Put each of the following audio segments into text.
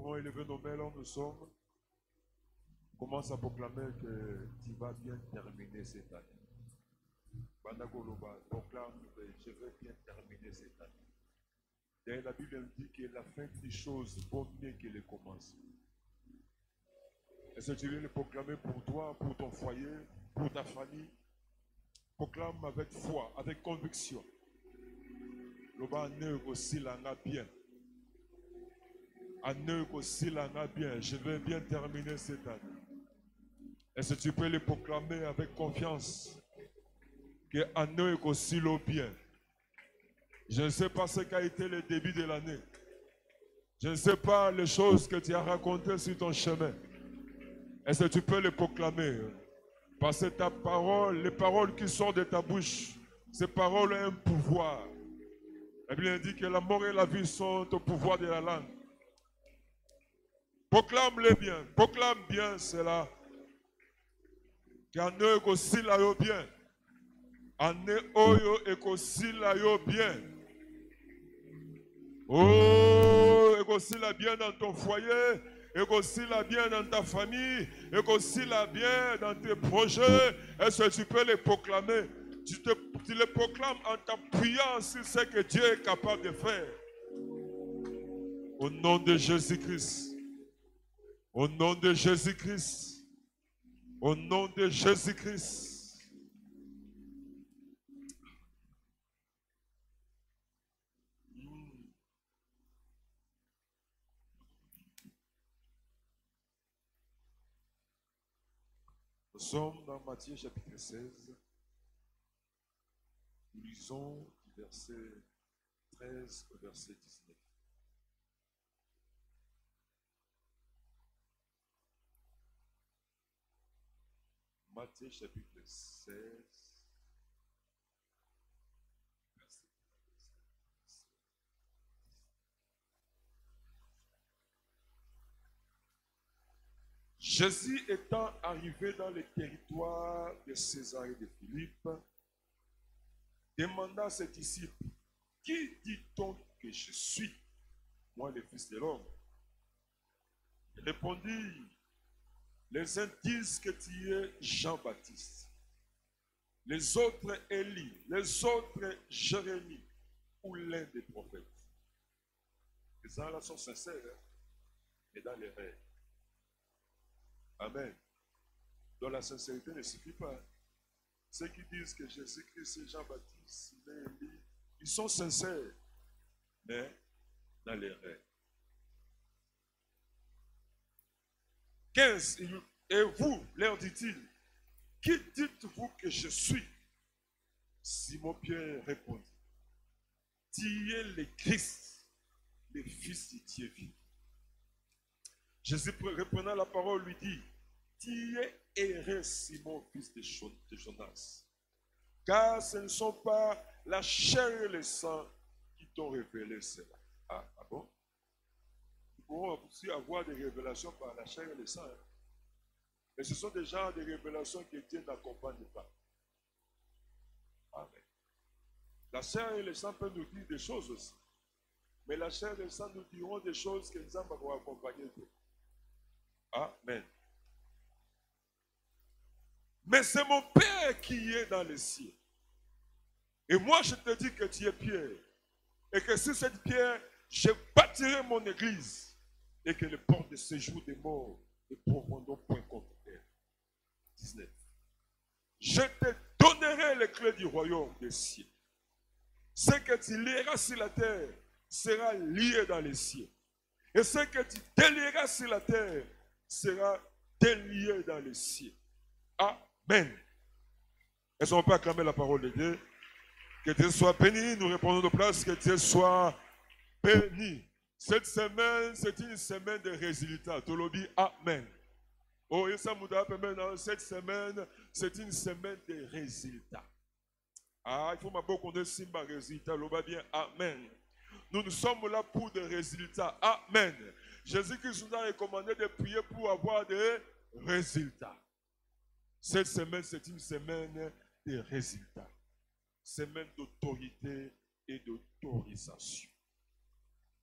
pouvons élever nos mains là où nous sommes. Commence à proclamer que tu vas bien terminer cette année. Banagoloba proclame que je vais bien terminer cette année. D'ailleurs, la Bible dit que la fin des choses vaut mieux que le commencement. Est-ce que tu viens le proclamer pour toi, pour ton foyer, pour ta famille? Proclame avec foi, avec conviction. Loba ne aussi langa bien. Ane aussi langa bien. Je vais bien terminer cette année. Est-ce que tu peux le proclamer avec confiance? Que ane aussi le bien. Je ne sais pas ce qu'a été le début de l'année. Je ne sais pas les choses que tu as racontées sur ton chemin. Est-ce que tu peux le proclamer? Parce que ta parole, les paroles qui sortent de ta bouche, ces paroles ont un pouvoir. La Bible dit que la mort et la vie sont au pouvoir de la langue. Proclame-le bien, proclame bien cela. Qu'année aussi la yo bien. Année oyo ekosi la yo bien. Oh, ekosi la bien dans ton foyer. Écoute la bien dans ta famille, écoute la bien dans tes projets. Est-ce que tu peux les proclamer? Tu les proclames en t'appuyant sur ce que Dieu est capable de faire. Au nom de Jésus-Christ. Au nom de Jésus-Christ. Au nom de Jésus-Christ. Nous sommes dans Matthieu chapitre 16. Nous lisons du verset 13 au verset 19. Matthieu chapitre 16. Verset 13. Jésus étant arrivé dans le territoire de Césarée de Philippe, demanda à ses disciples, qui dit-on que je suis, moi le Fils de l'homme? Il répondit, les uns disent que tu es Jean-Baptiste, les autres Élie, les autres Jérémie ou l'un des prophètes. Les gens là sont sincères et dans les rêves. Amen. Donc la sincérité ne suffit pas. Ceux qui disent que Jésus-Christ est Jean-Baptiste, Élie, ils sont sincères, mais dans les rêves. 15. Et vous, leur dit-il, qui dites-vous que je suis? Simon-Pierre répondit, tu es le Christ, le Fils du Dieu vivant. Jésus reprenant la parole lui dit, tu es heureux, Simon, fils de Jonas, car ce ne sont pas la chair et le sang qui t'ont révélé cela. Ah bon? Nous pourrons aussi avoir des révélations par la chair et le sang. Mais ce sont déjà des révélations que Dieu n'accompagne pas. Amen. La chair et le sang peuvent nous dire des choses aussi. Mais la chair et le sang nous diront des choses que nous avons accompagner. Amen. Mais c'est mon Père qui est dans les cieux. Et moi, je te dis que tu es Pierre. Et que sur cette pierre, je bâtirai mon église. Et que les portes de séjour des morts ne pourront point contre elle. 19. Je te donnerai les clés du royaume des cieux. Ce que tu lieras sur la terre sera lié dans les cieux. Et ce que tu délieras sur la terre sera délié dans les cieux. Amen. Est-ce qu'on peut acclamer la parole de Dieu? Que Dieu soit béni. Nous répondons de place. Que Dieu soit béni. Cette semaine, c'est une semaine de résultats. Tout le monde, amen. Oh, cette semaine, c'est une semaine de résultats. Il faut beaucoup de simba résultats. L'on bien, amen. Nous sommes là pour des résultats. Amen. Jésus-Christ nous a recommandé de prier pour avoir des résultats. Cette semaine, c'est une semaine de résultats. Semaine d'autorité et d'autorisation.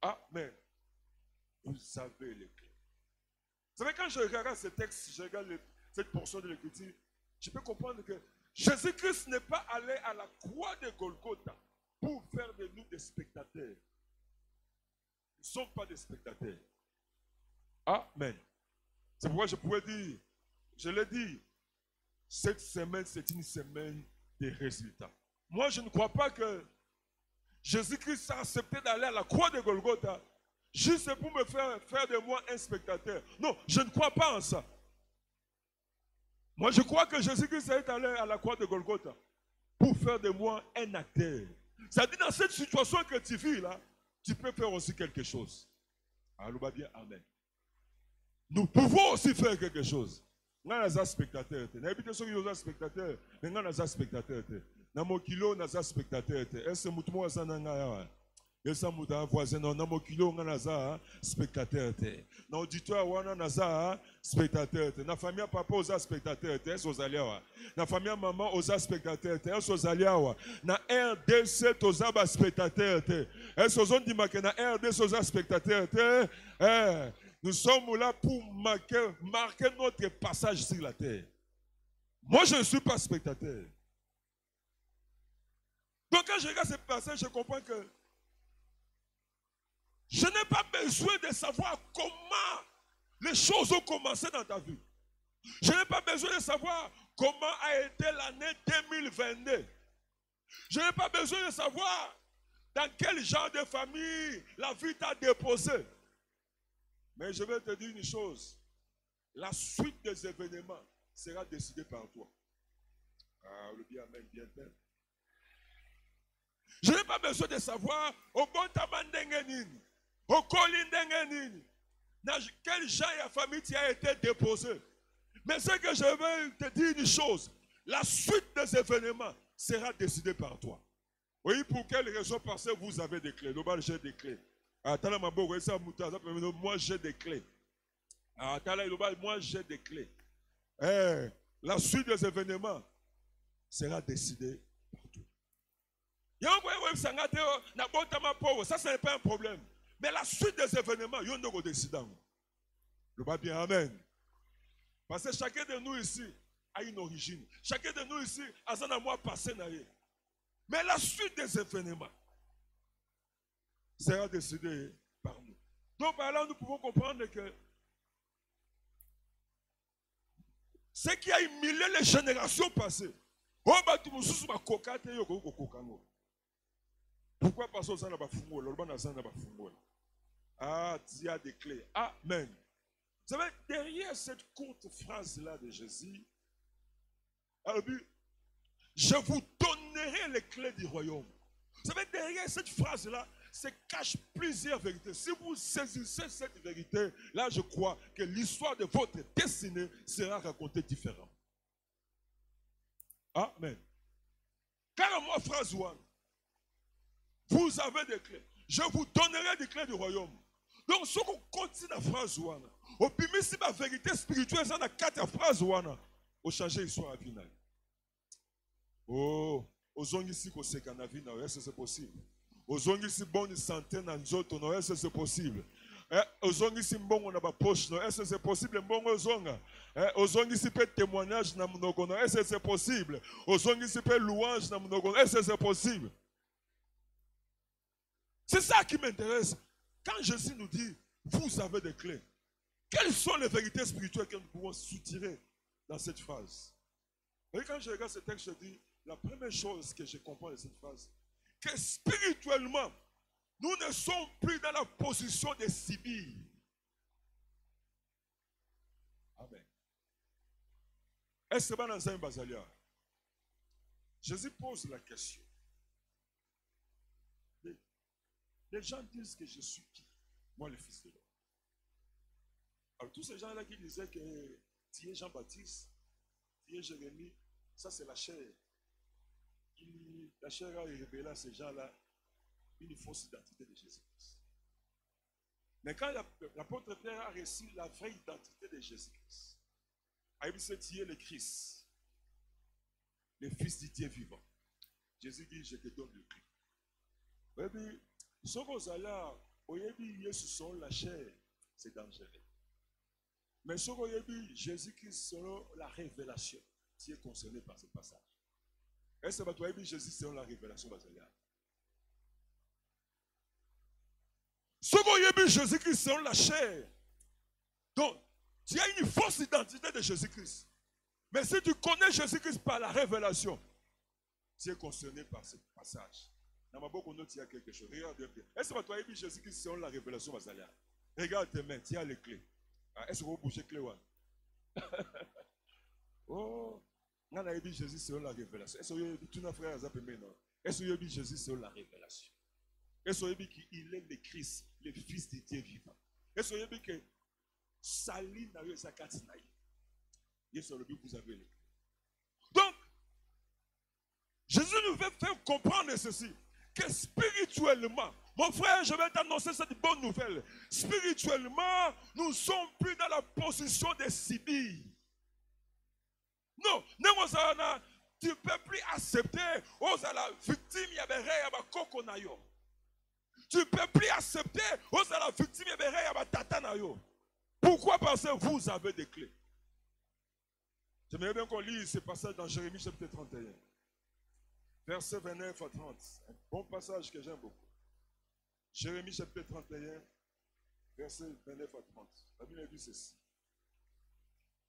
Amen. Vous avez les clés. Vous savez, quand je regarde ce texte, je regarde cette portion de l'Écriture, je peux comprendre que Jésus-Christ n'est pas allé à la croix de Golgotha pour faire de nous des spectateurs. Nous ne sommes pas des spectateurs. Amen. C'est pourquoi je pourrais dire, je l'ai dit, cette semaine, c'est une semaine des résultats. Moi, je ne crois pas que Jésus-Christ a accepté d'aller à la croix de Golgotha juste pour me faire de moi un spectateur. Non, je ne crois pas en ça. Moi, je crois que Jésus-Christ est allé à la croix de Golgotha pour faire de moi un acteur. C'est-à-dire, dans cette situation que tu vis là, tu peux faire aussi quelque chose. Allouba bien, amen. Nous pouvons aussi faire quelque chose. Nous sommes des spectateurs. Nous sommes des spectateurs. Nous sommes des spectateurs. Nous sommes des spectateurs. Est-ce que nous sommes des Esa muda voisin na mokilo nga naza spectateur te. Na auditoire wana naza spectateur te. Na famille papa oza spectateur te, eso zaliawa. Na famille maman oza spectateur te, eso zaliawa. Na RDC toza ba spectateur te. Eso zondi make na RDC oza spectateur te. Nous sommes là pour marquer notre passage sur la terre. Moi je ne suis pas spectateur. Donc quand je regarde ce passage, je comprends que je n'ai pas besoin de savoir comment les choses ont commencé dans ta vie. Je n'ai pas besoin de savoir comment a été l'année 2022. Je n'ai pas besoin de savoir dans quel genre de famille la vie t'a déposé. Mais je vais te dire une chose. La suite des événements sera décidée par toi. Ah, le bien, amen, bien, bien. Je n'ai pas besoin de savoir au bon tamandengenine. Au colindengenine. Dans quel genre de famille tu as été déposé. Mais ce que je veux te dire une chose. La suite des événements sera décidée par toi. Oui, pour quelle raison? Parce que vous avez des clés. Moi, j'ai des clés. Moi, j'ai des clés. Moi, j'ai des clés. La suite des événements sera décidée par toi. Ça, ce n'est pas un problème. Mais la suite des événements, il y a un décidant. Le bas bien, amen. Parce que chacun de nous ici a une origine. Chacun de nous ici a un mois passé. Mais la suite des événements sera décidée par nous. Donc par là, nous pouvons comprendre que ce qui a humilié les générations passées, pourquoi? Parce que ça n'a pas fumé. Ah, tu as des clés. Amen. Vous savez, derrière cette courte phrase-là de Jésus, je vous donnerai les clés du royaume. Vous savez, derrière cette phrase-là, se cachent plusieurs vérités. Si vous saisissez cette vérité, là, je crois que l'histoire de votre destinée sera racontée différemment. Amen. Carrément, phrase 1. Vous avez des clés. Je vous donnerai des clés du royaume. Donc, ce qu'on continue la phrase 1, au pire, si ma vérité spirituelle, ça n'a 4 phrases 1, au changer l'histoire à finale. Oh, aux gens ici qu'on sait qu'en a vie, est-ce que c'est possible? Aux gens ici, bonne santé, est-ce que c'est possible? Aux gens ici, bon, on a pas poche, est-ce que c'est possible? Bon, aux gens ici, peut témoignage, est-ce que c'est possible? Aux gens ici, peut louange, est-ce que c'est possible? C'est ça qui m'intéresse. Quand Jésus nous dit, vous avez des clés, quelles sont les vérités spirituelles que nous pouvons soutirer dans cette phrase? Et quand je regarde ce texte, je dis, la première chose que je comprends de cette phrase, que spirituellement, nous ne sommes plus dans la position des Sibyl. Amen. Est-ce que c'est dans un basalia? Jésus pose la question. Les gens disent que je suis qui? Moi, le Fils de l'homme. Alors, tous ces gens-là qui disaient que tu es Jean-Baptiste, tu es Jérémie, ça c'est la chair. La chair a révélé à ces gens-là une fausse identité de Jésus-Christ. Mais quand l'apôtre Pierre a reçu la vraie identité de Jésus-Christ, il dit tu es le Christ, le Fils du Dieu vivant. Jésus dit, je te donne le clé. Ce que vous allez, au début, Jésus sont la chair c'est dangereux. Mais ce qu'on a dit, Jésus-Christ, selon la révélation, tu es concerné par ce passage. Est-ce que tu as dit Jésus selon la révélation? Ce qu'on a dit, Jésus-Christ selon la chair. Donc, tu as une fausse identité de Jésus-Christ. Mais si tu connais Jésus-Christ par la révélation, tu es concerné par ce passage. Dans ma bouche, il y a quelque chose. Regarde bien. Est-ce que tu as dit Jésus-Christ selon la révélation? Regarde tes mains, tu as les clés. Est-ce que vous bougez les clés? Oh, on a dit Jésus selon la révélation. Est-ce que tu n'as frère non? Est-ce que tu as dit Jésus selon la révélation? Est-ce que tu as dit qu'il est le Christ, le Fils de Dieu vivant? Est-ce que tu as dit que Sali n'a eu sa carte naïe? Et sur le but, vous avez les clés. Donc, Jésus nous veut faire comprendre ceci, que spirituellement, mon frère, je vais t'annoncer cette bonne nouvelle. Spirituellement, nous ne sommes plus dans la position des Sibyl. Non, tu ne peux plus accepter la victime, il y avait rien, il y avait coconayo. Tu ne peux plus accepter la victime, il y avait rien, il y avait tatanayo. Pourquoi? Parce que vous avez des clés. J'aimerais bien qu'on lise ce passage dans Jérémie chapitre 31. Versets 29 à 30. Un bon passage que j'aime beaucoup. Jérémie chapitre 31, versets 29 à 30. La Bible dit ceci.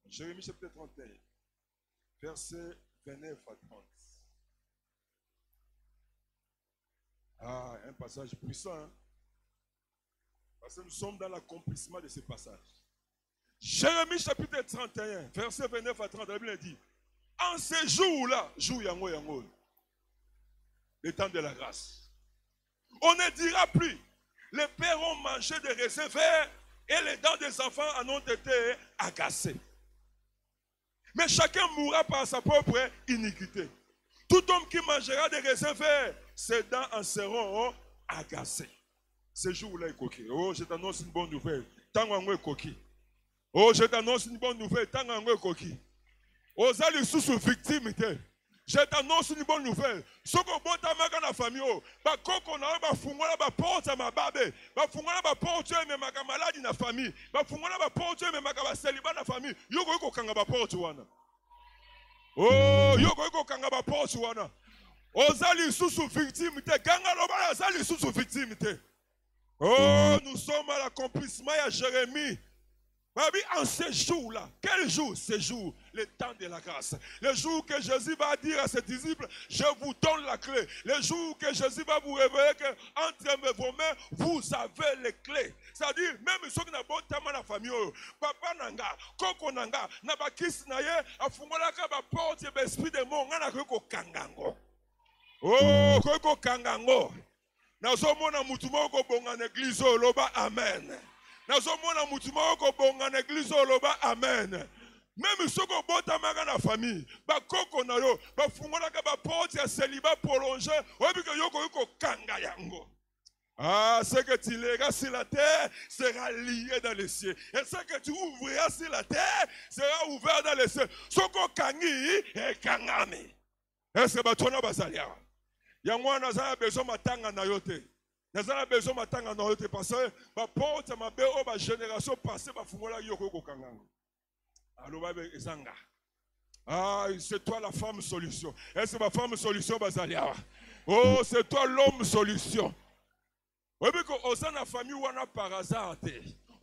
Jérémie chapitre 31, versets 29 à 30. Ah, un passage puissant. Hein? Parce que nous sommes dans l'accomplissement de ce passage. Jérémie chapitre 31, versets 29 à 30. La Bible dit, en ces jours-là, jour yango yango, le temps de la grâce. On ne dira plus, les pères ont mangé des raisins verts et les dents des enfants en ont été agacées. Mais chacun mourra par sa propre iniquité. Tout homme qui mangera des raisins verts, ses dents en seront agacées. Ce jour-là est coquille. Oh, je t'annonce une bonne nouvelle. Tango est coquille. Oh, je t'annonce une bonne nouvelle. Tango est coquille. Aux allées sous victimité. Je t'annonce une bonne nouvelle. Ce qu'on voit dans la famille, bah qu'on a bah fungola bah porte à ma babe, bah fungola bah porte mais ma maladie na famille, bah fungola bah porte mais ma célibat na famille. Yoko ko kanga bah porte wana. Oh, yoko ko kanga bah porte wana. Ozali sous victimité, kanga loba ozali sous victimité. Oh, nous sommes à l'accomplissement à Jérémie. En ce jour-là, quel jour? Ce jour, le temps de la grâce. Le jour que Jésus va dire à ses disciples, je vous donne la clé. Le jour que Jésus va vous révéler qu'entre vos mains, vous avez les clés. C'est-à-dire, même ceux qui n'ont pas de la famille, papa nanga, koko nanga, nabakis naye, afungola kaba porte l'esprit de mon, ngana koko kangango. Oh, koko kangango. Nazomona mutumo ko bonga n'église loba amen. Nazomona mutumo ko bonga n'église loba amen. Même ceux qui ont dans la famille, ba koko na yo, ba fungola ka ba porte ya célibat prolongé, obi ko yoko kanga yango. Ah, ce que tu lègueras sur la terre sera lié dans les cieux. Et ce que tu ouvriras sur la terre sera ouvert dans les cieux. Ce que kangi et kangami. Est-ce que tu as besoin? Yangwa nazana besoin matanga na yote. Nazana besoin matanga na yote parce que ba porte ma be o ba génération passée ba fungola yoko ko kanganga. Alors ba ezanga. Ah, c'est toi la femme solution. Est-ce que ma femme solution bazalia? Oh, c'est toi l'homme solution. Oui, parce que aux la famille wana par hasard,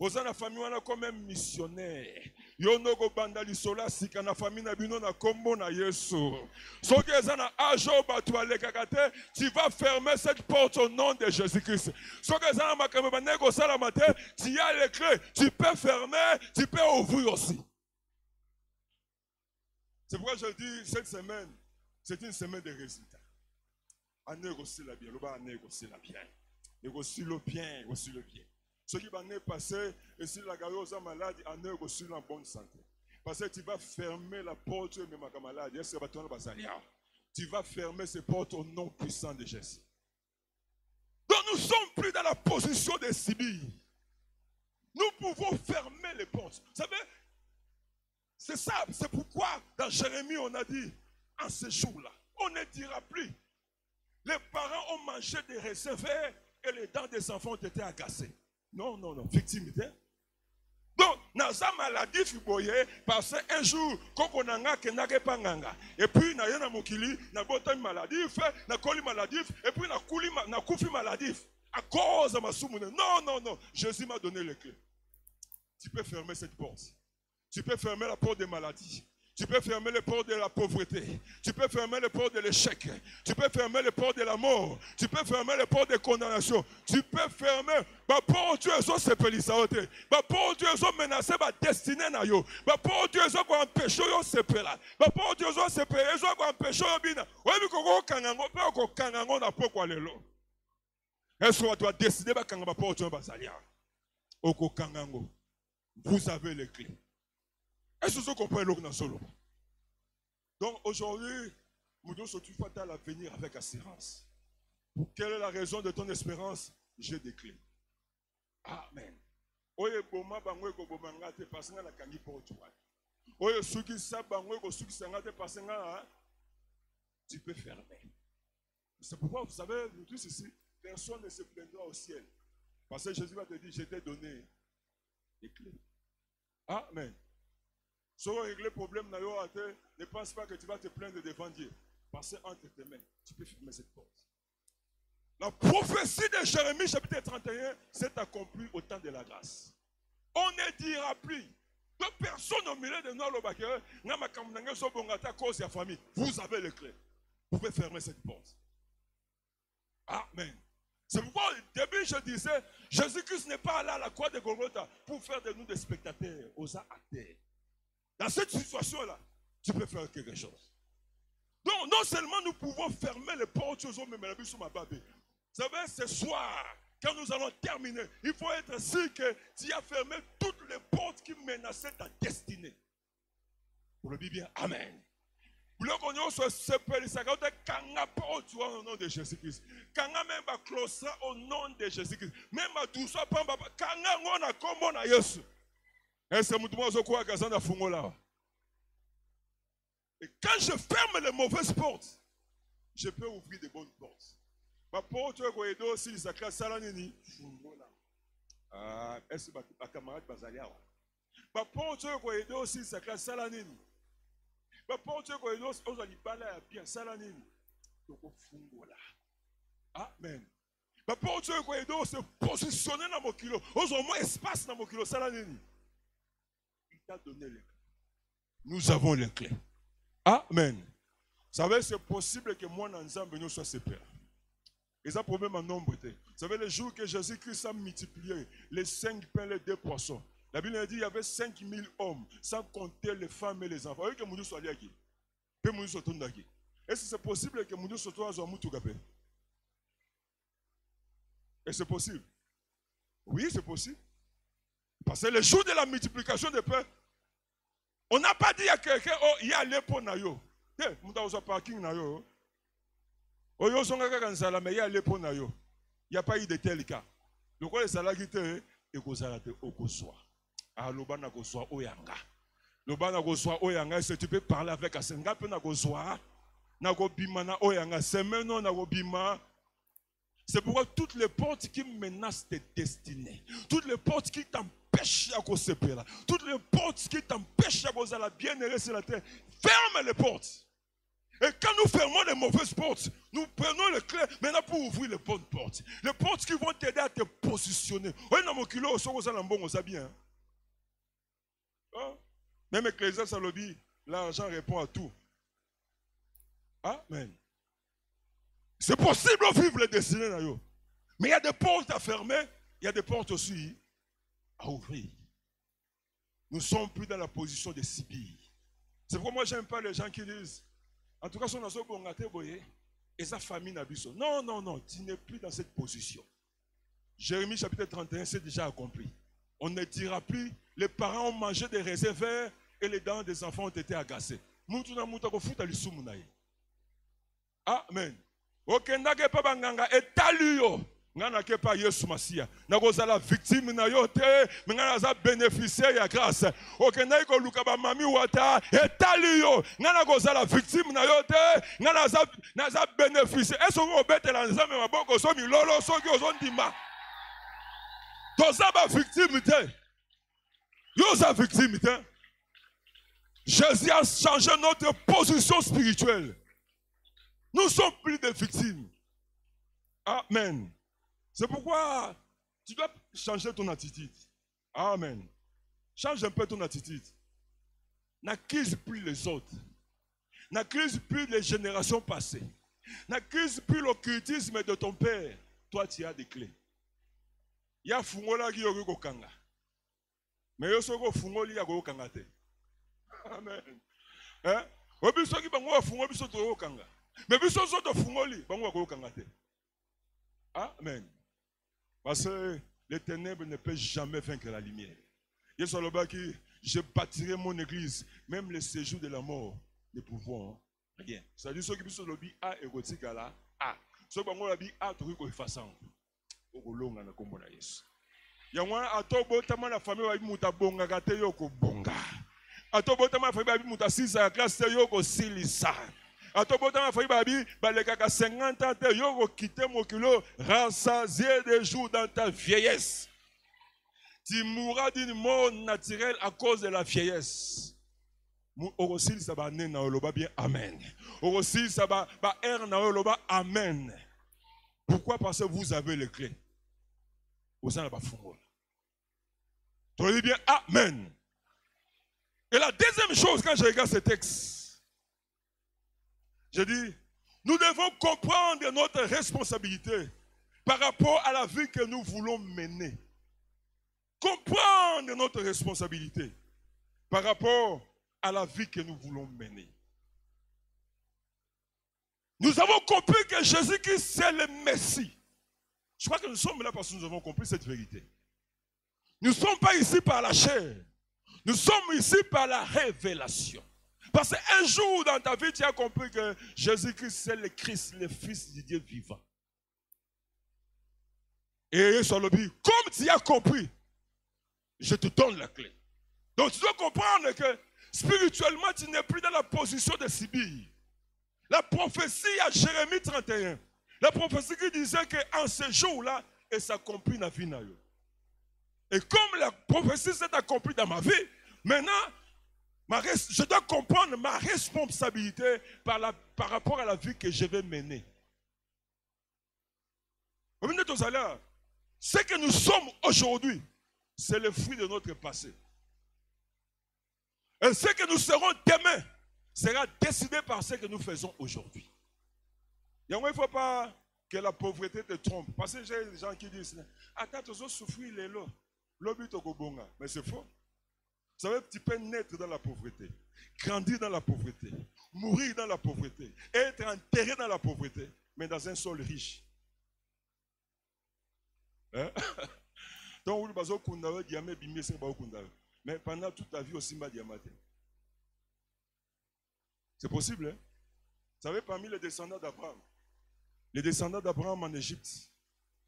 aux la famille wana comme un missionnaire. Yono go bandali sola sika na famille na bino na kombo na Yesu. So que zana ajo batu alekakate, tu vas fermer cette porte au nom de Jésus-Christ. So que zana makambe nego sala matin, tu as les clés, tu peux fermer, tu peux ouvrir aussi. C'est pourquoi je dis cette semaine, c'est une semaine de résultats. À négocier la bien, le bas à négocier la bien. Négocier le bien, aussi le bien. Ceux qui vont passer, et si la garose est malade, à négocier en bonne santé. Parce que tu vas fermer la porte de ma maladie. Tu vas fermer ces portes au nom puissant de Jésus. Donc nous ne sommes plus dans la position des Sibyl. Nous pouvons fermer les portes. Vous savez, c'est ça, c'est pourquoi dans Jérémie on a dit, en ce jour-là, on ne dira plus. Les parents ont mangé des raisins verts et les dents des enfants ont été agacées. Non, non, non, victimité. naza maladif boye parce un jour koko nanga kenake panganga et puis na yana mokili na botami maladif na koli maladif et puis na kufi maladif à cause de ma soumune. Non, non, non. Jésus m'a donné les clés. Tu peux fermer cette porte. Tu peux fermer la porte des maladies. Tu peux fermer les portes de la pauvreté. Tu peux fermer les portes de l'échec. Tu peux fermer les portes de la mort. Tu peux fermer les portes de condamnation. Tu peux fermer la porte Dieu est sépelissante. La porte Dieu est menacé ma destinée na yo. La porte Dieu est empêché yo sépela. La porte Dieu est sépelé yo empêché yo bina. Webi koko kangango pe ko kangango na poko lelo. Est-ce que tu dois décider de kanga ma porte basalia. Oko kangango. Vous avez les clés. Est-ce que vous comprenez l'eau dans solo? Donc aujourd'hui, nous devons surtout faire l'avenir avec assurance. Quelle est la raison de ton espérance? J'ai des clés. Amen. Oye boma bangwe ko bomanga te pasenga la kangi porte. Oye suki sa bangwe ko suki sanga te pasenga, tu peux fermer. C'est pourquoi vous savez, nous tous ici, personne ne se plaindra au ciel. Parce que Jésus va te dire, je t'ai donné les clés. Amen. Si on règle le problème, ne pense pas que tu vas te plaindre devant Dieu. Parce que entre tes mains, tu peux fermer cette porte. La prophétie de Jérémie, chapitre 31, s'est accomplie au temps de la grâce. On ne dira plus de personnes au milieu de nous, famille. Vous avez les clés. Vous pouvez fermer cette porte. Amen. C'est pourquoi au début je disais, Jésus-Christ n'est pas allé à la croix de Golgotha pour faire de nous des spectateurs aux à terre. Dans cette situation-là, tu peux faire quelque chose. Donc, non seulement nous pouvons fermer les portes aux hommes, mais la vie sur ma babée. Vous savez, ce soir, quand nous allons terminer, il faut être sûr que tu as fermé toutes les portes qui menaçaient ta destinée. Pour le dire bien, Amen. Au nom de Jésus-Christ. Kanga même va closer au nom de Jésus-Christ. Même à tout ça, kanga ngona kombo na Yesu. Et quand je ferme les mauvaises portes, je peux ouvrir de bonnes portes. Ma porte est aussi sacrée salanini. Est-ce que ma camarade Bazalia? Ma porte est aussi sacrée salanini. Ma porte est aussi bien salanini. Amen. Ma porte est aussi positionnée dans mon kilo. Au moins espace dans mon kilo salanini. Il t'a donné les clés. Nous avons les clés. Amen. Vous savez, c'est possible que moi, ensemble, nous soyons séparés. Et ça, problème en nombre. Vous savez, les jours que Jésus-Christ a multiplié les 5 pains et les 2 poissons, la Bible a dit qu'il y avait 5000 hommes, sans compter les femmes et les enfants. Vous voyez que nous soyons ici. Est-ce que c'est possible que nous soyons à Moutougapé? Et c'est possible? Oui, c'est possible. Parce que le jour de la multiplication des pains, on n'a pas dit à quelqu'un, oh, il y a l'épaule na yo. Nous avons un parking na yo. Oh, yo sont mais il y a l'épaule na yo. Il n'y a pas eu de tel cas. Donc, on est salagité, et qu'on s'arrête au Kosoa. Ah, l'obana Kosoa, oyanga. L'obana Kosoa, oyanga, est-ce que tu peux parler avec Asenga, peu na Kosoa, na Kobima, na oyanga, c'est maintenant na Kobima. C'est pourquoi toutes les portes qui menacent tes destinées, toutes les portes qui t'empêchent à cause de là, toutes les portes qui t'empêchent à cause de la bien-aimée sur la terre, ferme les portes. Et quand nous fermons les mauvaises portes, nous prenons les clés maintenant pour ouvrir les bonnes portes. Les portes qui vont t'aider à te positionner. Oui, dans mon kilo, on sait bien. Même Ecclésiaste, ça le dit, l'argent répond à tout. Amen. C'est possible de vivre les destinées. Mais il y a des portes à fermer, il y a des portes aussi à ouvrir. Nous ne sommes plus dans la position de Sibylle. C'est pourquoi moi, je n'aime pas les gens qui disent, en tout cas, si on a ce qu'on a fait, et sa famille n'a pas. Non, non, non, tu n'es plus dans cette position. Jérémie chapitre 31, c'est déjà accompli. On ne dira plus, les parents ont mangé des raisins verts et les dents des enfants ont été agacées. Amen. Ok, n'a pas banganga etaluyo. Ngana ke pa Yesu Masia. Na kozala victime na yo te, mais ngana za bénéficiaire ya grâce. Ok, na ko luka ba mami wata etaluyo. Ngana kozala victime na yo te, ngana za bénéficiaire. Est-ce qu'on obetela nzambe maboko so mi lolo so ki ozondima. Toza ba victime te. Yo sa victime, hein? Jésus a changé notre position spirituelle. Nous ne sommes plus des victimes. Amen. C'est pourquoi tu dois changer ton attitude. Amen. Change un peu ton attitude. N'accuse plus les autres. N'accuse plus les générations passées. N'accuse plus l'occultisme de ton père. Toi, tu as des clés. Il y a fungola qui est kanga. Mais il y a fungola qui est kanga. Amen. Hein? Obiso ki bango fungo biso to kanga. Mais biso so to fungoli bango ko kanga te. Amen. Parce que les ténèbres ne peuvent jamais vaincre la lumière. Yesu aloba ki je bâtirai mon église, même les séjours de la mort ne pourront rien. Ça dit ceux qui biso lobi a érotique là a. Ceux bango lobi a to ko façon. Okolonga na kombo na Yesu. Yangwa atobo tama na famille wa muta bonga kate yo ko bonga. Atobotama fa babi muta 6 à classe yo ko silisa. Atobotama fa babi balekaka 50 ans te yo ko quitter mokilo rassasié des jours dans ta vieillesse. Tu mourras d'une mort naturelle à cause de la vieillesse. Orosil ça ba ne na oloba bien amen. Orosil ça ba er na oloba amen. Pourquoi? Parce que vous avez les clés. Vous en avez pas fumé. Tu dis bien amen. Et la deuxième chose, quand je regarde ce texte, je dis, nous devons comprendre notre responsabilité par rapport à la vie que nous voulons mener. Comprendre notre responsabilité par rapport à la vie que nous voulons mener. Nous avons compris que Jésus-Christ, c'est le Messie. Je crois que nous sommes là parce que nous avons compris cette vérité. Nous ne sommes pas ici par la chair. Nous sommes ici par la révélation. Parce qu'un jour dans ta vie, tu as compris que Jésus-Christ, c'est le Christ, le Fils du Dieu vivant. Et sur le but, comme tu as compris, je te donne la clé. Donc tu dois comprendre que spirituellement, tu n'es plus dans la position de Sibylle. La prophétie à Jérémie 31, la prophétie qui disait qu'en ce jour-là, elle s'accomplit dans la vie. Et comme la prophétie s'est accomplie dans ma vie, maintenant, je dois comprendre ma responsabilité par rapport à la vie que je vais mener. Ce que nous sommes aujourd'hui, c'est le fruit de notre passé. Et ce que nous serons demain sera décidé par ce que nous faisons aujourd'hui. Il ne faut pas que la pauvreté te trompe. Parce que j'ai des gens qui disent, attends, tu vas souffrir les lots. Mais c'est faux. Vous savez, tu peux naître dans la pauvreté, grandir dans la pauvreté, mourir dans la pauvreté, être enterré dans la pauvreté, mais dans un sol riche. Hein? Mais pendant toute ta vie aussi, c'est possible. Hein? Vous savez, parmi les descendants d'Abraham en Égypte,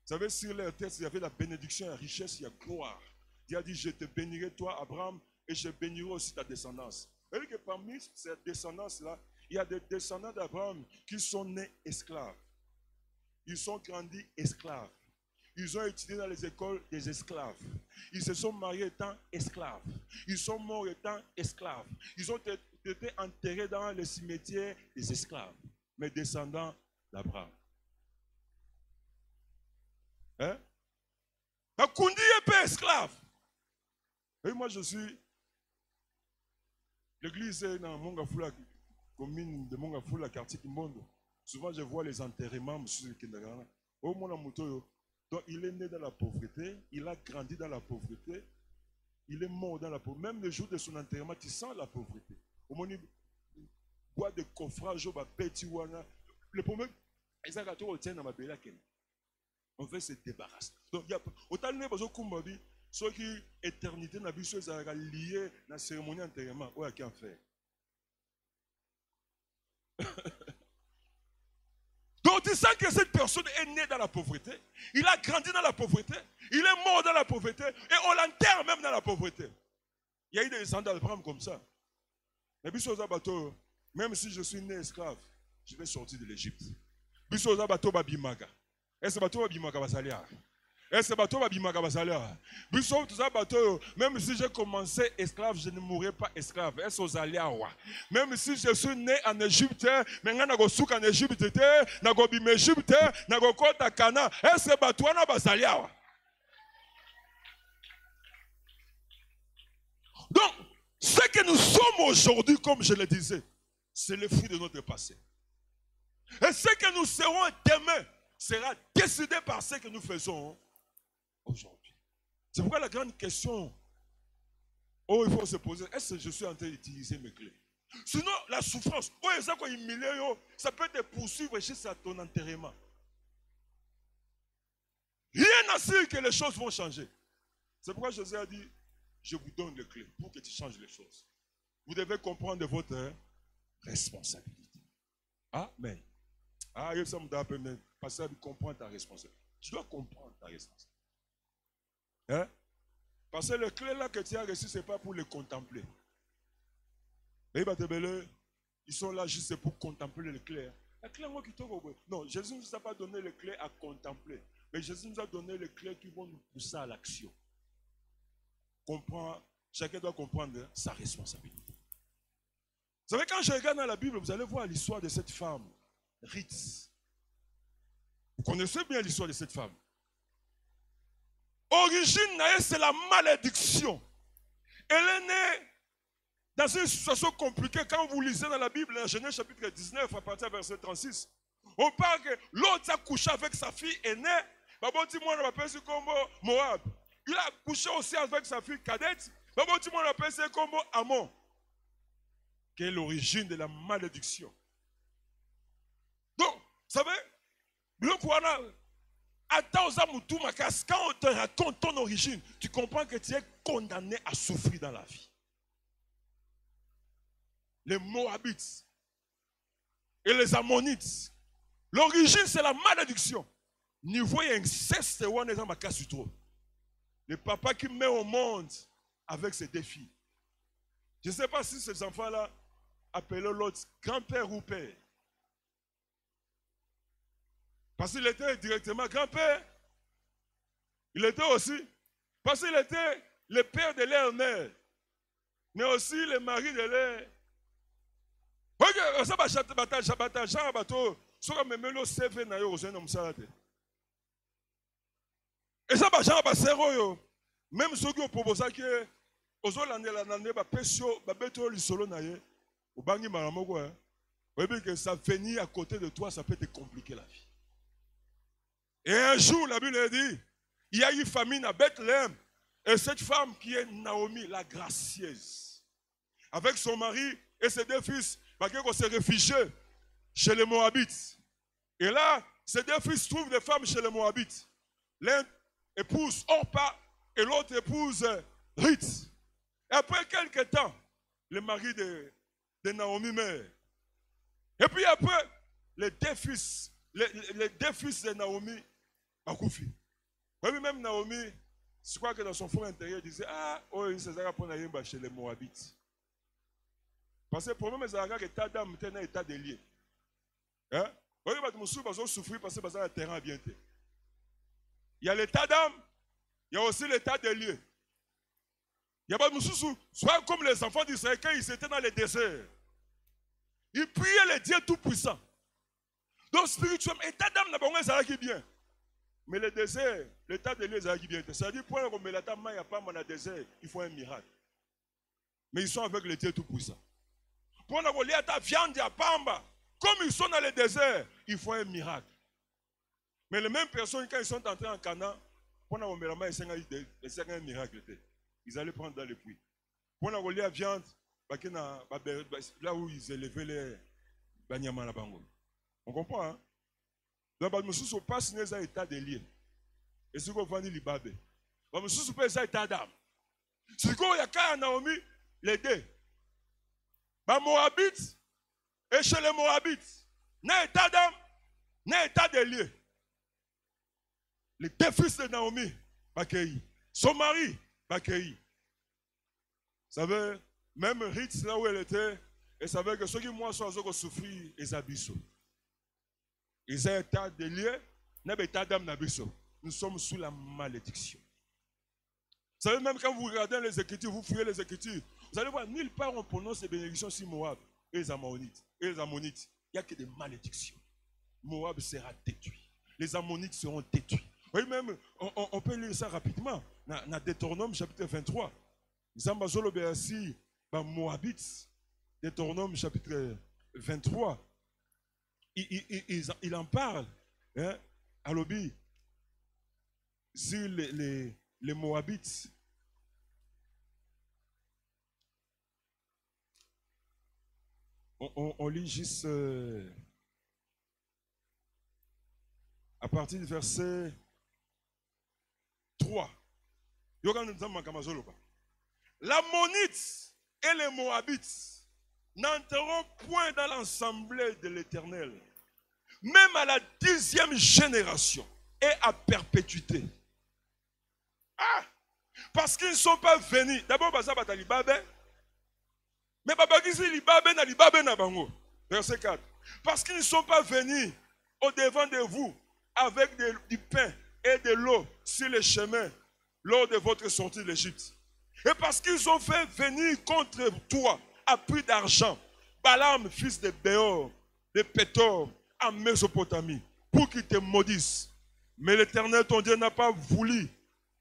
vous savez, sur leur tête, il y avait la bénédiction, la richesse, il y a gloire. Dieu a dit, je te bénirai toi, Abraham, et je bénirai aussi ta descendance. Vous voyez que parmi ces descendances-là, il y a des descendants d'Abraham qui sont nés esclaves. Ils sont grandis esclaves. Ils ont étudié dans les écoles des esclaves. Ils se sont mariés étant esclaves. Ils sont morts étant esclaves. Ils ont été enterrés dans les cimetières des esclaves. Mais descendants d'Abraham. Hein? Kundi est pas esclave. Et moi je suis. L'église est dans Mongafula, commune de Mongafula, quartier Kimondo. Souvent je vois les enterrements, monsieur Kendagana. Au moins donc il est né dans la pauvreté, il a grandi dans la pauvreté, il est mort dans la pauvreté. Même le jour de son enterrement, tu sens la pauvreté. Au moins il boit de coffrage, le problème, ils ont dans ma belle. On fait se débarrasser. Donc, il y a autant de choses ceux qui éternité n'a plus lié à la cérémonie d'enterrement. Où est-ce qu'il fait? Donc, tu sens que cette personne est née dans la pauvreté. Il a grandi dans la pauvreté. Il est mort dans la pauvreté. Et on l'enterre même dans la pauvreté. Il y a eu des descendants d'Abraham comme ça. Mais même si je suis né esclave, je vais sortir de l'Égypte. Est-ce que bateau babimaga va salir? Et ce bateau va bimaka basalia. Biso tout ça bateau, même si j'ai commencé esclave, je ne mourrai pas esclave. Est-ce aux aliawa? Même si je suis né en Égypte, maintenant nago souk en Égypte, nago bim Égypte, nago kota Cana. Est-ce que bateau na basaliawa? Donc, ce que nous sommes aujourd'hui, comme je le disais, c'est le fruit de notre passé. Et ce que nous serons demain sera décidé par ce que nous faisons aujourd'hui. C'est pourquoi la grande question, il faut se poser, est-ce que je suis en train d'utiliser mes clés? Sinon, la souffrance, ça peut te poursuivre jusqu'à ton enterrement. Rien n'assure que les choses vont changer. C'est pourquoi Jésus a dit, je vous donne les clés pour que tu changes les choses. Vous devez comprendre votre responsabilité. Amen. Il ça me donne un peu même. Parce que comprendre ta responsabilité. Tu dois comprendre ta responsabilité. Hein? Parce que les clés là que tu as reçues, ce n'est pas pour les contempler. Ils sont là juste pour contempler les clés. Non, Jésus ne nous a pas donné les clés à contempler. Mais Jésus nous a donné les clés qui vont nous pousser à l'action. Chacun doit comprendre sa responsabilité. Vous savez, quand je regarde dans la Bible, vous allez voir l'histoire de cette femme, Ruth. Vous connaissez bien l'histoire de cette femme. Origine, c'est la malédiction. Elle est née dans une situation compliquée. Quand vous lisez dans la Bible, dans Genèse chapitre 19, à partir du verset 36, on parle que l'autre a couché avec sa fille aînée. Moab. Il a couché aussi avec sa fille cadette. On appelle ça comme Amon. Quelle est l'origine de la malédiction? Donc, vous savez, quand on te raconte ton origine, tu comprends que tu es condamné à souffrir dans la vie. Les Moabites et les Ammonites, l'origine c'est la malédiction. Niveau inceste, le papa qui met au monde avec ses deux filles. Je ne sais pas si ces enfants-là appelaient l'autre grand-père ou père. Parce qu'il était directement grand-père. Il était aussi, parce qu'il était le père de leur mère, mais aussi le mari de leur. Et ça, même ceux qui ont proposé que ça venir à côté de toi, ça peut te compliquer la vie. Et un jour, la Bible dit, il y a eu famine à Bethléem. Et cette femme qui est Naomi, la gracieuse, avec son mari et ses deux fils, on s'est réfugié chez les Moabites. Et là, ces deux fils trouvent des femmes chez les Moabites. L'un épouse Orpa et l'autre épouse Ruth. Et après quelques temps, le mari de Naomi meurt. Et puis après, les deux fils de Naomi accouchent. Même Naomi, je crois que dans son fond intérieur, il disait, c'est ça qu'on a chez les Moabites. Parce que le problème, c'est que l'état d'âme est un état délié. Hein? Il y a l'état d'âme, il y a aussi l'état délié. Il y a pas de soit comme les enfants d'Israël quand ils étaient dans le désert. Ils priaient le Dieu Tout-Puissant. Donc spirituellement, l'état d'âme n'a pas qui bien. Mais le désert, l'état délié, c'est qui bien. C'est-à-dire, pour qu'on met la table, il n'y a pas dans le désert, il faut un miracle. Mais ils sont avec le Dieu Tout-Puissant. Pour qu'on ait ta viande à Pamba, comme ils sont dans le désert, il faut un miracle. Mais les mêmes personnes, quand ils sont entrés en Canaan, pour qu'on ait un miracle. Ils allaient prendre dans le puits. Pour qu'on ait la viande, là où ils élevaient les banyama. On comprend, hein? Donc, nous ne pas signé un état de lié. Et ce qu'on va dire, l'Ibabé. Nous ne pas un état d'âme. Ce qu'on y a qu'à Naomi, les deux. Les Moabites, et chez les Moabites, n'a état d'âme, n'a état de lié. Les deux fils de Naomi, son mari, vous savez, même Ruth, là où elle était, elle savait que ceux qui moi sont souffrir, ils habitent. Ils ont un état de lié, n'a pas état d'âme, n'habitent. nous sommes sous la malédiction. Vous savez, même quand vous regardez les Écritures, vous fouillez les Écritures, vous allez voir, nulle part on prononce les bénédictions sur Moab et les Ammonites. Et les Ammonites, il n'y a que des malédictions. Moab sera détruit. Les Ammonites seront détruits. Oui, même, on peut lire ça rapidement. Dans Deutéronome chapitre 23. Zambazolo Béassi, Moabites, Deutéronome chapitre 23. Il en parle. Hein, à l'obéi. Sur les Moabites. On lit juste à partir du verset 3. L'Ammonite et les Moabites n'entreront point dans l'assemblée de l'Éternel, même à la 10e génération et à perpétuité. Ah! Parce qu'ils ne sont pas venus. D'abord, mais verset 4. Parce qu'ils ne sont pas venus au-devant de vous avec du pain et de l'eau sur les chemins lors de votre sortie d'Égypte. Et parce qu'ils ont fait venir contre toi à prix d'argent Balaam, fils de Béor, de Pétor, en Mésopotamie, pour qu'il te maudisse. Mais l'Éternel, ton Dieu, n'a pas voulu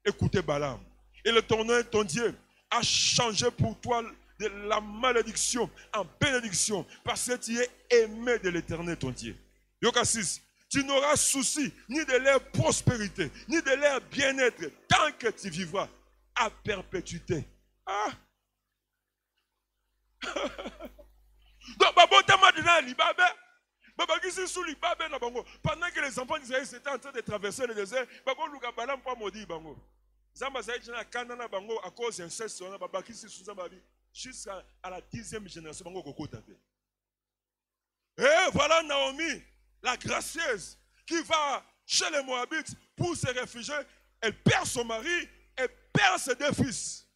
écouter Balaam. Et l'Éternel, ton Dieu, a changé pour toi de la malédiction en bénédiction, parce que tu es aimé de l'Éternel, ton Dieu. Yoka 6. Tu n'auras souci ni de leur prospérité, ni de leur bien-être, tant que tu vivras à perpétuité. Ah! Donc, pendant que les enfants d'Israël étaient en train de traverser le désert, jusqu'à la 10e génération. Et voilà Naomi, la gracieuse, qui va chez les Moabites pour se réfugier. Elle perd son mari et perd ses 2 fils.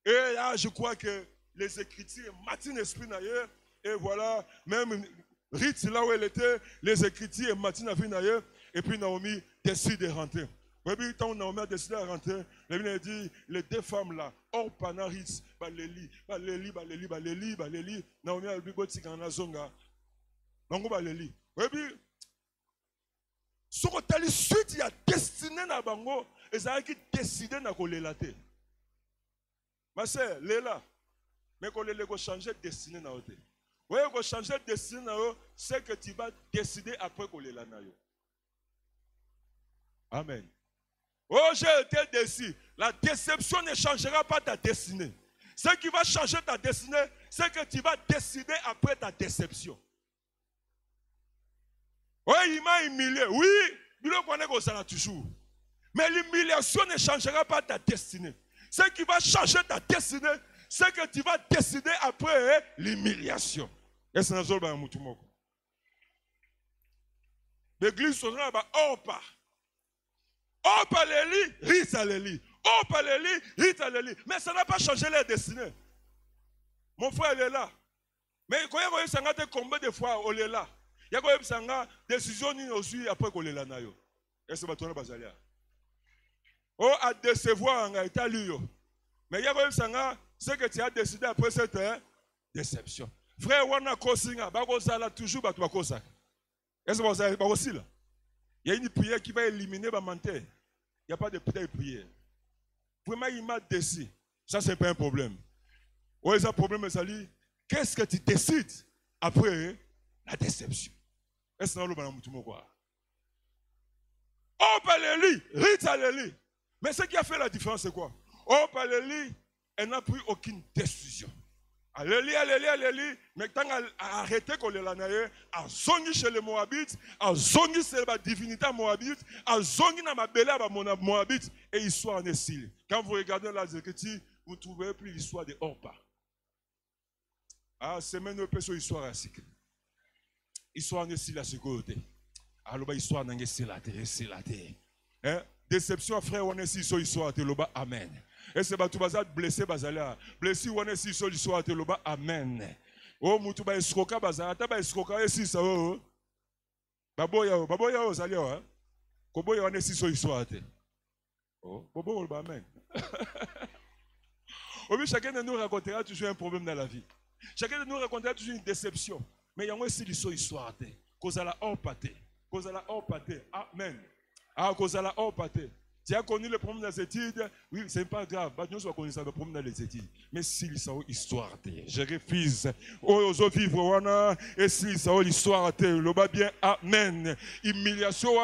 Et là, je crois que les Écritures matinent l'esprit d'ailleurs. Et voilà, même Ruth, là où elle était, les Écritures matinent la vie d'ailleurs. Et puis Naomi décide de rentrer. Et puis quand Naomi a décidé de rentrer, la Bible dit, les 2 femmes là, Orpana, Ruth, Baléli, Naomi a dit, Zonga. Donc, Baléli. Et puis, ce que tu suite, il y a destiné na bango, et ça a qui décidé na kolelate. Ma sœur, Léla, mais qu'on va changer de destinée na ote. Oui, on va changer de destinée na yo, c'est que tu vas décider après qu'on l'éla na yo. Amen. Oh, j'ai été déçu. La déception ne changera pas ta destinée. Ce qui va changer ta destinée, c'est que tu vas décider après ta déception. Oui, il m'a humilié. Oui, il le toujours. Mais l'humiliation ne changera pas ta destinée. Ce qui va changer ta destinée, c'est que tu vas décider après l'humiliation. L'église sera Orpa. Orpa Léli, Rita Léli. Orpa Léli, Rita Léli. Mais ça n'a pas changé leur destinée. Mon frère, il est là. Mais quand il y a combien de fois on est là? Il y a une décision aussi après qu'on est là. Est-ce que tu as besoin? Oh, à décevoir en Italie. Mais il y a ce que tu as décidé après cette déception. Frère, on a Kosinga, Bagosala toujours Batuakosa. Est-ce que vous avez aussi là? Il y a une prière qui va éliminer ma menteur. Il n'y a pas de prière. Vraiment, il m'a décidé. Ça, ce n'est pas un problème. Oui, c'est un problème, ça dit, qu'est-ce que tu décides après la déception? Est-ce que vous avez dit quoi? Oh, Paléli, Rita Léli. Mais ce qui a fait la différence, c'est quoi? Oh, Paléli, elle n'a pris aucune décision. Alléluia, alléluia, alléluia. Mais quand elle a arrêté qu'on l'a naïe, elle zongi chez les Moabites, elle zongi chez la divinité Moabite, elle zongi dans ma belle à Moabite, et l'histoire en est style. Quand vous regardez la Écriture, vous ne trouverez plus l'histoire de Orpa. Ah, c'est même une personne histoire à cycle. Histoire en est style à ce côté. Alors, histoire en est style à terre. Déception, frère, on est style sur l'histoire à terre. Amen. Et c'est tout bazar blessé bazala. Blessé on est si sol soit te loba amen. Oh mutu ba esroka bazala ta ba esroka esi sa oh. Baboya ozali hein. Kobo yone si so histoire. Oh, Bobo, amen. Oui, chacun de nous racontera toujours un problème dans la vie. Chacun de nous racontera toujours une déception. Mais il y a aussi l'histoire. Cause à la hors pâté. Cause à la hors pâté. Amen. Ah, cause à la hors pâté. Tu as connu le problème dans les études? Oui, ce n'est pas grave. Nous avons connu le problème dans les études. Mais si l'histoire, je refuse. Aux vivre, et si l'histoire, le bas bien, amen. Humiliation,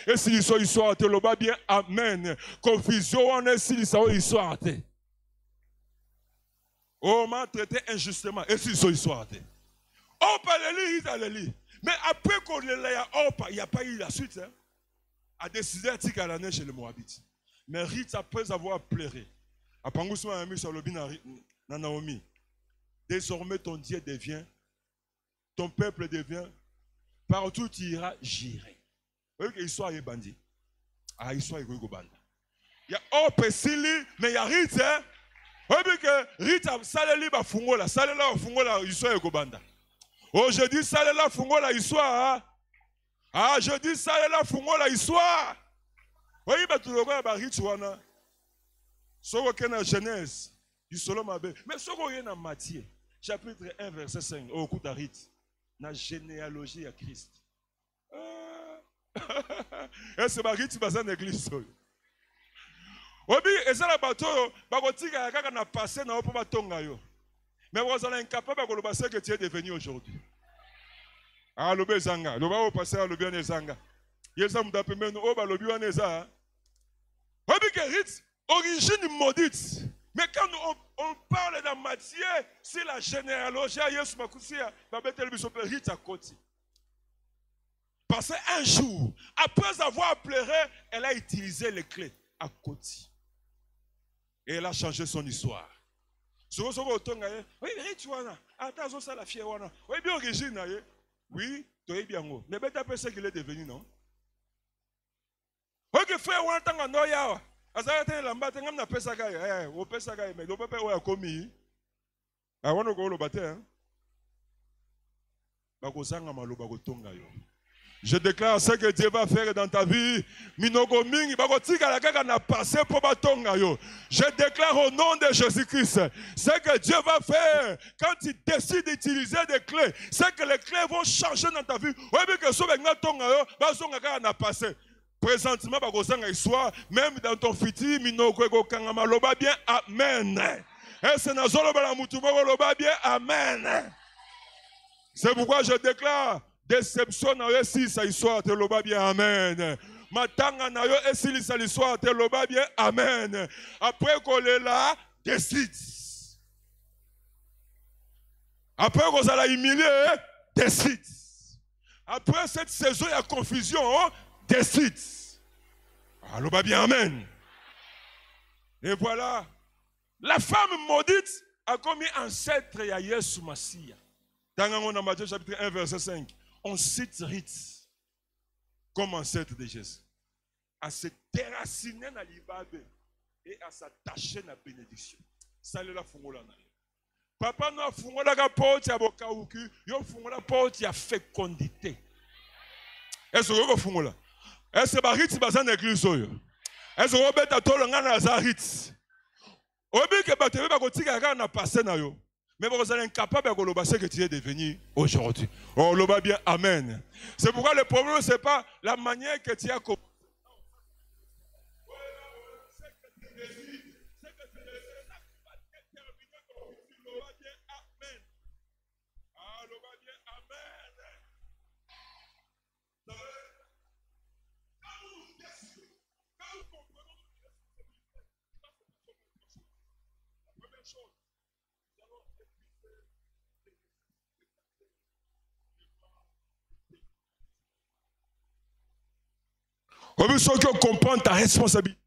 et si l'histoire, le bas bien, amen. Confusion, et si l'histoire, oh, m'a traité injustement, et si l'histoire, oh, pas le lit, mais après qu'on l'a, il n'y a pas eu la suite, hein. A décidé à tirer l'année chez le Moabite. Mais Ruth, après avoir pleuré, à Pangoussou a mis sur le bin à Naomi. Désormais, ton Dieu devient, ton peuple devient, partout tu iras, j'irai. Vous voyez que l'histoire est bandit. Ah, l'histoire est bandit. Il y a Opesili, mais il y a Ruth, hein. Vous voyez que Ruth a salé la fungola, salé la fungola, l'histoire est bandit. Oh, je dis salé la fungola, l'histoire, hein. Ah, je dis ça est là, fungola histoire. Oui, mais tout le monde a rituana. Soko kena Genèse, du Solomon Abbé. Mais soko yena Matthieu, chapitre 1, verset 5, au coup d'Arit, na généalogie à Christ. Et c'est ma rite dans une église. Obi, et ça la bateau, bagotika ya kaka na passé na opo batonga yo. Mais vous êtes incapable de le que tu es devenu aujourd'hui. Ah, le bezanga, le va passer à le bien ezanga. Yesa mutape meno oba le bien eza. Obi que rite origine maudite. Mais quand on parle de Matthieu, c'est la généalogie à Yesu Makusia, babetel bisope rite à côté. Parce qu'un jour, après avoir pleuré, elle a utilisé les clés à côté. Et elle a changé son histoire. Oui, rite wana. Attends, ça la fière wana. Oui, bien origine. Oui, tu es bien haut. Mais tu sais ce qu'il est devenu, non? Ok, frère, on entend un noya. Azarate lamba, tu as pesa gaya. O pesa gaya, mais le papa oya komi. I want to go lo bate, hein? Bakosanga maloba kotonga yo. Je déclare ce que Dieu va faire dans ta vie. Minogo mingi bakotika la kaka na passé pour batonga yo. Je déclare au nom de Jésus-Christ ce que Dieu va faire quand tu décides d'utiliser des clés. C'est que les clés vont changer dans ta vie. Oui, mais que so benga tonga yo, bazonga kaka na passé. Présentement bakosanga histoire, même dans ton futur minogo ego kanga maloba bien amen. Et c'est na zolo bala mutu loba bien amen. C'est pourquoi je déclare déception na yo si sa histoire te loba bien amen. Matanga na yo esili sa l'histoire te loba bien amen. Après qu'on est là, décide. Après qu'on s'est humilié, décide. Après cette saison il y a confusion, décide. Ah, loba bien amen. Et voilà, la femme maudite a commis ancêtre à Yesu Masia. Dans Matthieu chapitre 1 verset 5. On cite Ruth comme ancêtre de Jésus, à se déraciner dans l'Ibabe et à s'attacher dans la bénédiction. Salut la fungola. Papa n'a fungola la porte à Bokauki, yo fungola porte à fécondité. Est-ce que vous fungola? Est-ce que Ruth est dans l'église? Est-ce que vous êtes à tout le monde dans Ruth? Obi que batterie va continuer à passer na yo. Mais vous êtes incapable de le ce que tu es devenu aujourd'hui. Oh, le va bien, amen. C'est pourquoi le problème, ce n'est pas la manière que tu as commencé. On veut ceux qui comprennent ta responsabilité.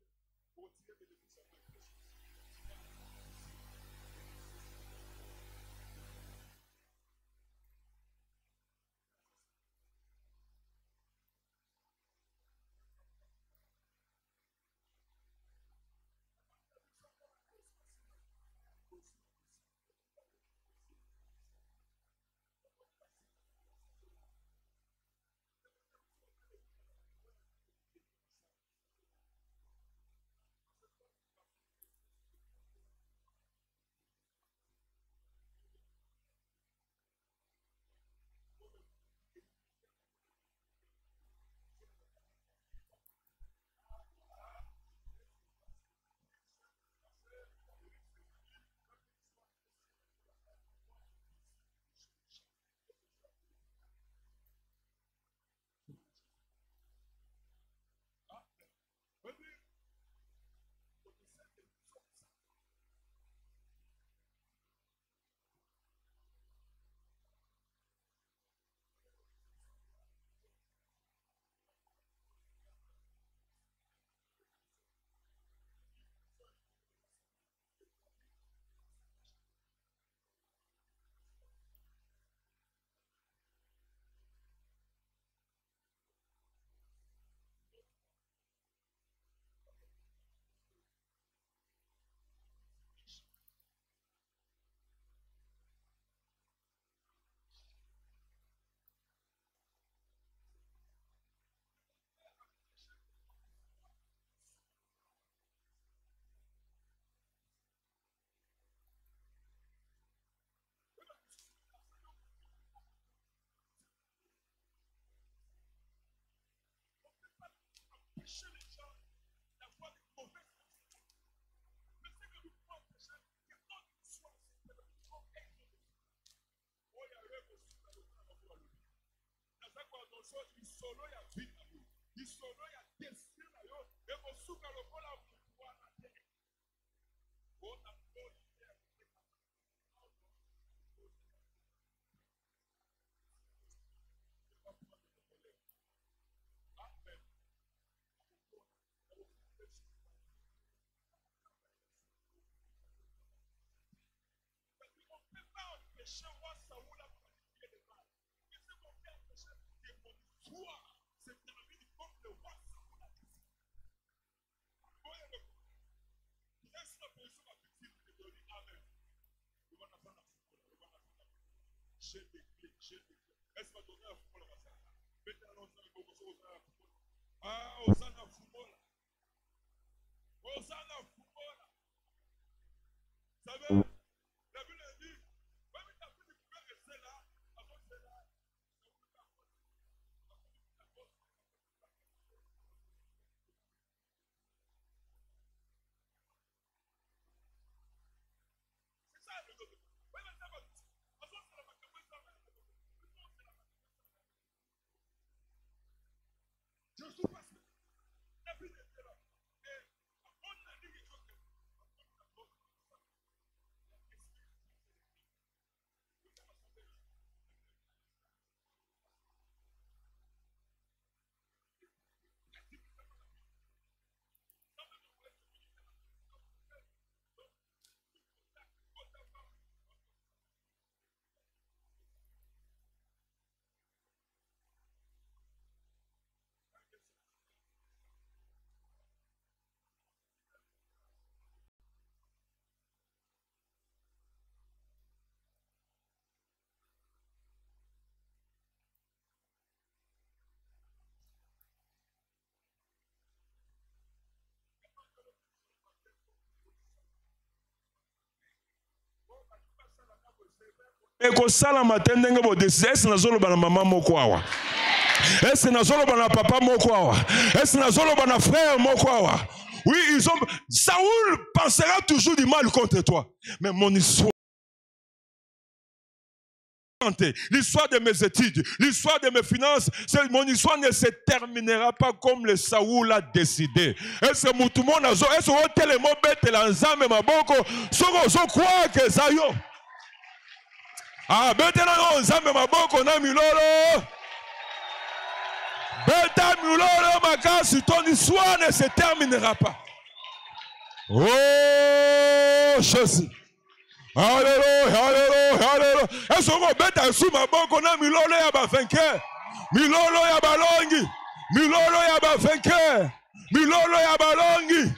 Et que ça la matin ndenge bo décès na zolo bana maman moko awa. Est-ce na zolo bana papa moko awa. Est-ce na zolo bana frère moko awa. Oui, ils ont Saoul pensera toujours du mal contre toi. Mais mon histoire, l'histoire de mes études, l'histoire de mes finances, mon histoire ne se terminera pas comme le Saoul a décidé. Est-ce que tout le monde a est-ce que tellement bête l'ensemble maboko so quoi que ça yo. Ah, bête l'ensemble maboko na milolo. Bête milolo makasi, ton histoire ne se terminera pas. Oh Jésus. Alléluia, alléluia, alléluia. Est-ce qu'on bête sous ma banque, on a milolo ya ba vainqueur. Milolo ya ba longi. Milolo ya ba vainqueur. Milolo ya ba longi.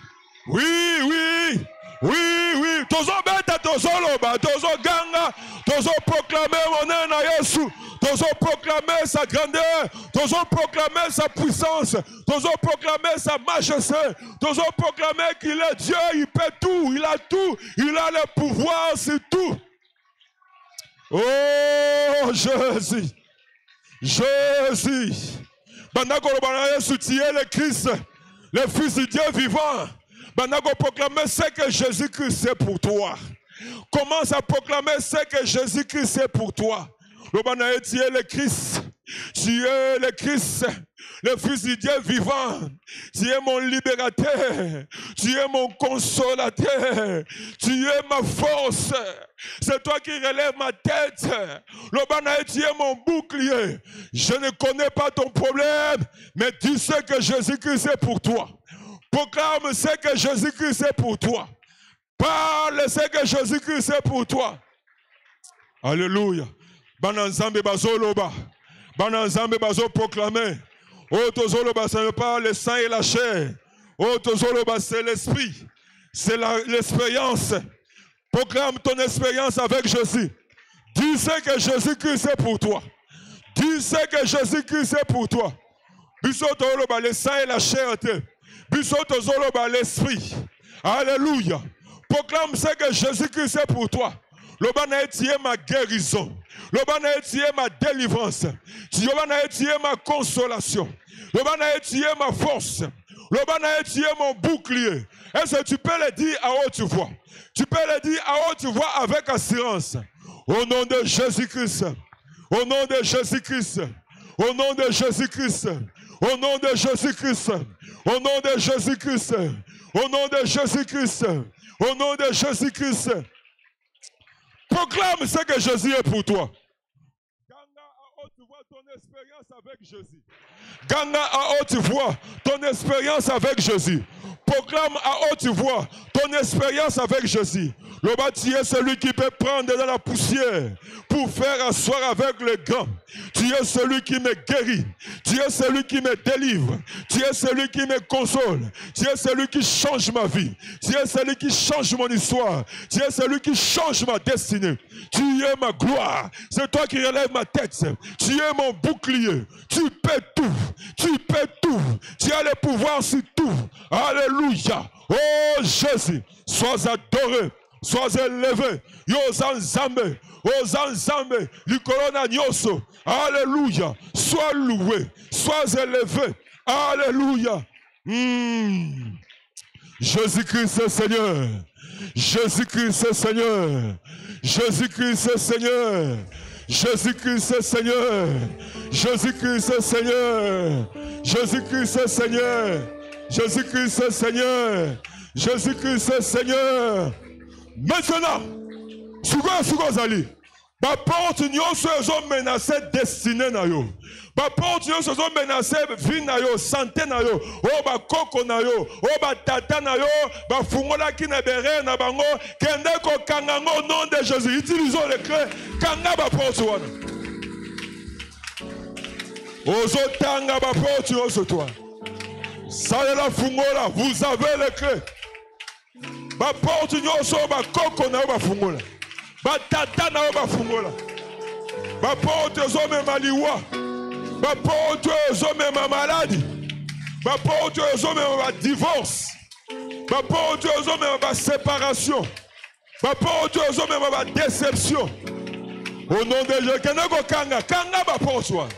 Oui, oui. Oui, oui. Tozo bête, tozo loba, tozo ganga, tozo proclamer mon nom na Yesu. Tozo proclamer sa grandeur, tozo proclamer sa puissance, tozo proclamer sa majesté, tozo proclamer qu'il est Dieu, il peut tout, il a le pouvoir sur tout. Oh Jésus, Jésus, Bandako Yesu, tu es le Christ, le Fils du Dieu vivant. Bandako proclamer ce que Jésus-Christ est pour toi. Commence à proclamer ce que Jésus-Christ est pour toi. Tu es le Christ, tu es le Christ, le Fils du Dieu vivant, tu es mon libérateur, tu es mon consolateur, tu es ma force, c'est toi qui relèves ma tête, tu es mon bouclier, je ne connais pas ton problème, mais tu sais que Jésus-Christ est pour toi, proclame ce que Jésus-Christ est pour toi, parle ce que Jésus-Christ est pour toi, alléluia. Bananzambe bazoloba, Bananzambe bazo proclamer. Oh tozoloba, ce n'est pas le sang et la chair. Oh tozoloba, c'est l'esprit, c'est l'expérience. Proclame ton expérience avec Jésus. Dis ce que Jésus-Christ est pour toi. Dis ce que Jésus-Christ est pour toi. Biso tozoloba, le sang et la chair. Biso tozoloba, l'esprit. Alléluia. Proclame ce que Jésus-Christ est pour toi. L'obana est ma guérison. L'obana est ma délivrance. L'obana est ma consolation. L'obana est ma force. L'obana est mon bouclier. Est-ce que tu peux le dire à haute voix? Tu peux le dire à haute voix avec assurance. Au nom de Jésus-Christ. Au nom de Jésus-Christ. Au nom de Jésus-Christ. Au nom de Jésus-Christ. Au nom de Jésus-Christ. Au nom de Jésus-Christ. Au nom de Jésus-Christ. Proclame ce que Jésus est pour toi. Ganga à haute voix ton expérience avec Jésus. Ganga à haute voix ton expérience avec Jésus. Proclame à haute voix ton expérience avec Jésus. Le bâti est celui qui peut prendre dans la poussière pour faire asseoir avec les grands. Tu es celui qui me guérit. Tu es celui qui me délivre. Tu es celui qui me console. Tu es celui qui change ma vie. Tu es celui qui change mon histoire. Tu es celui qui change ma destinée. Tu es ma gloire. C'est toi qui relèves ma tête. Tu es mon bouclier. Tu peux tout. Tu peux tout. Tu as le pouvoir sur tout. Alléluia. Oh Jésus, sois adoré. Sois élevé, Yosan Zambe, Osan Zambe, Likorona Nyoso, Alléluia, sois loué, sois élevé, Alléluia. Jésus-Christ est Seigneur, Jésus-Christ est Seigneur, Jésus-Christ est Seigneur, Jésus-Christ est Seigneur, Jésus-Christ est Seigneur, Jésus-Christ est Seigneur, Jésus-Christ est Seigneur, Jésus-Christ est Seigneur. Maintenant, suko zali, ba porte nyonso ezo menacer destinée na yo. Ba porte nyonso ezo menacer vie na yo, santé na yo, o ba koko na yo, o ba tata na yo, ba fungola ki na bere na bango, kende ko kangango au nom de Jésus. Utilisons les clés, kanga ba porte wana. Ozo tanga ba porte nyonso toi. Salela fungola, vous avez les clés. Ba porte nyonso ba koko na ba fungola. Ba tata na ba fungola. Ba porte zo me maliwa. Ba porte zo me maladie. Ba porte zo me ba divorce. Ba porte zo me ba séparation. Ba porte zo me ba déception. Au nom de Jésus, kenako kanga ba porte wana.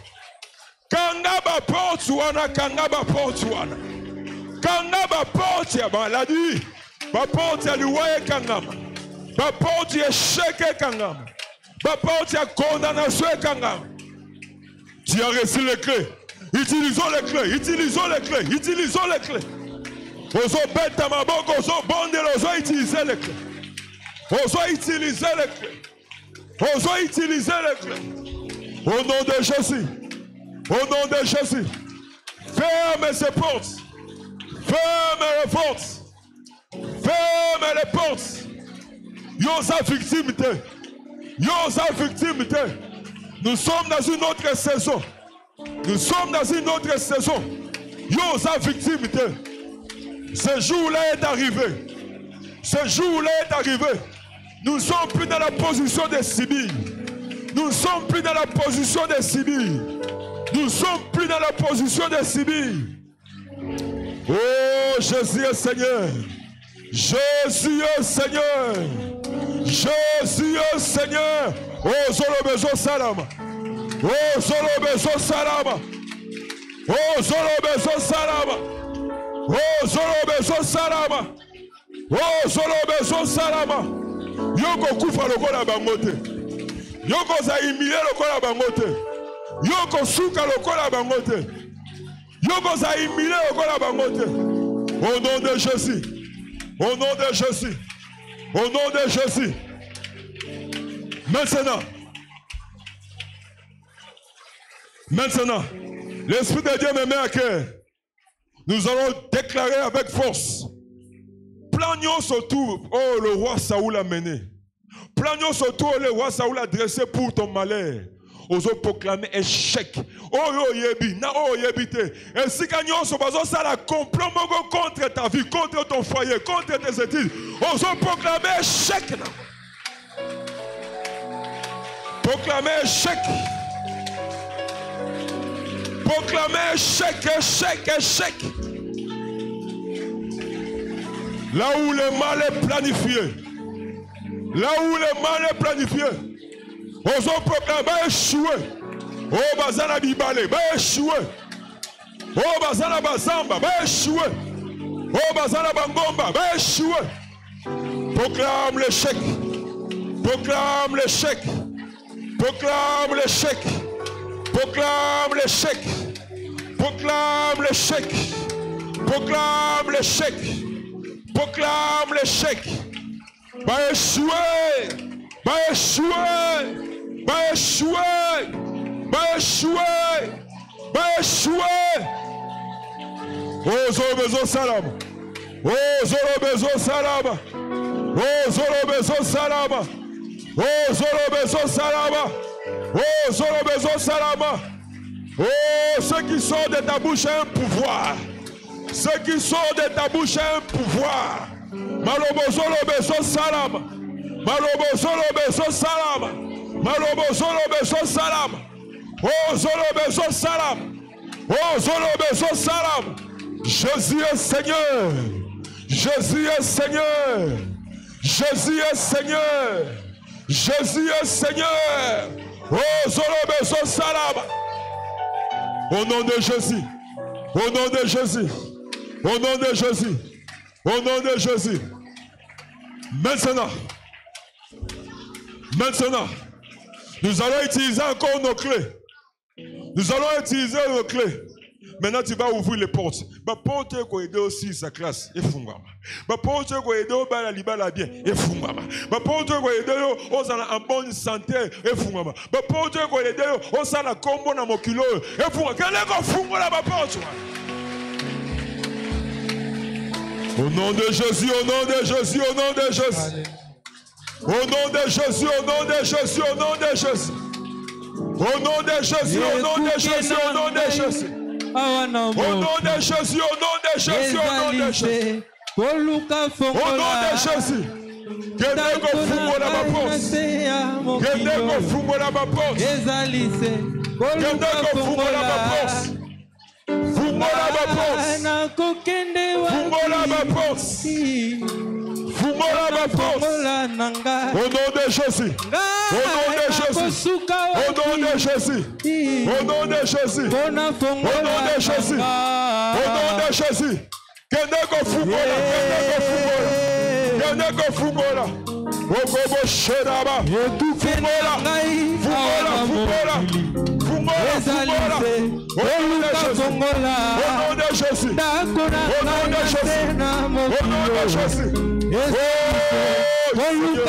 Kanga ba porte wana, kanga ba porte wana. Kanga ba porte ya maladie. Ma porte ya liwaye kangama. Ma porte ya échec kangama. Ma porte ya condamnation kangama. Tu as reçu les clés. Utilisons les clés. Utilisons les clés. Utilisons les clés. Oso beta maboko, oso bondel, oso utiliser les clés. Oso utiliser les clés. Oso utiliser les clés. Au nom de Jésus. Au nom de Jésus. Ferme ces portes. Ferme les portes. Ferme les portes. Yosa victimité. Yosa victimité. Nous sommes dans une autre saison. Nous sommes dans une autre saison. Yosa victimité. Ce jour-là est arrivé. Ce jour-là est arrivé. Nous ne sommes plus dans la position de Sibylle. Nous ne sommes plus dans la position de Sibylle. Nous ne sommes plus dans la position de Sibylle. Oh, Jésus est Seigneur. Jésus est Seigneur. Jésus est Seigneur. Oh, Zolobezo Salama. Oh, Zolobezo Salama. Oh, Zolobezo Salama. Oh, Zolobezo Salama. Oh, Zolobezo Salama. Yoko kufa lokola bangote. Yoko za humilié lokola bangote. Yoko suka lokola bangote. Yoko za humilié lokola bangote. Au nom de Jésus. Au nom de Jésus. Au nom de Jésus. Maintenant, l'Esprit de Dieu me met à cœur. Nous allons déclarer avec force. Planions autour, oh le roi Saoul a mené. Planions autour, le roi Saoul a dressé pour ton malheur. Oso proclamer échec. Oh yo yebi, na oh yebite. Et si gagnon so bazo ça la complot contre ta vie, contre ton foyer, contre tes études. Oso proclamer échec. Proclamer échec. Proclamer échec, échec, échec. Là où le mal est planifié. Là où le mal est planifié. Oso proclamer échoué. Oh bazana bibale, ba échoué. Oh bazana bazamba, ba échoué. Oh bazana bangomba, ba échoué. Proclame l'échec. Proclame l'échec. Proclame l'échec. Proclame l'échec. Proclame l'échec. Proclame l'échec. Proclame l'échec. Va échouer. Va échouer. Va échouer. Va échouer. Va échouer. Oh, Zorobezo Salam. Oh, Zorobezo Salam. Oh, Zorobezo Salam. Oh, Zorobezo Salam. Oh, Zorobezo Salam. Oh, ce qui sort de ta bouche a un pouvoir. Ce qui sort de ta bouche a un pouvoir. Malobozo Lobezo Salam. Malobozo Lobezo Salam. Malobozo Lobezo Salam. Oh, Zorobezo Salam. Oh, Zorobezo Salam. Jésus est Seigneur. Jésus est Seigneur. Jésus est Seigneur. Jésus est Seigneur. Oh, Zorobezo Salam. Au nom de Jésus. Au nom de Jésus. Au nom de Jésus. Au nom de Jésus. Maintenant. Maintenant. Nous allons utiliser encore nos clés. Nous allons utiliser nos clés. Maintenant, tu vas ouvrir les portes. Ma porte est aidé aussi sa classe. Et fungama. Ma porte est aidé au bala libala bien. Et fungama. Ma porte est aidé aux en bonne santé. Et fungama. Ma porte est aidé aux en combo na mokilo. Et fungama. Quel est le fungama ma porte? Au nom de Jésus, au nom de Jésus, au nom de Jésus. Au nom de Jésus, au nom de Jésus, au nom de Jésus. Au nom de Jésus, au nom de Jésus, au nom de Jésus. Au nom de Jésus, au nom de Jésus, au nom de Jésus. Au nom de Jésus. Quelqu'un qui fout la porte. Quelqu'un qui fout la porte. Quelqu'un qui fout la porte. Fumola ma porte. Fumola ma porte. Fumola ma porte. Au nom de Jésus. Au nom de Jésus. Au nom de Jésus. Au nom de Jésus. Au nom de Jésus. Au nom de Jésus. Keneko fumola. Keneko fumola. Ogobo sheraba. Fumola. Fumola. Fumola. Fumola. Fumola. Au nom de Jésus. Au nom de Jésus. Au nom de Jésus. Au nom de Jésus. Oh, Alléluia.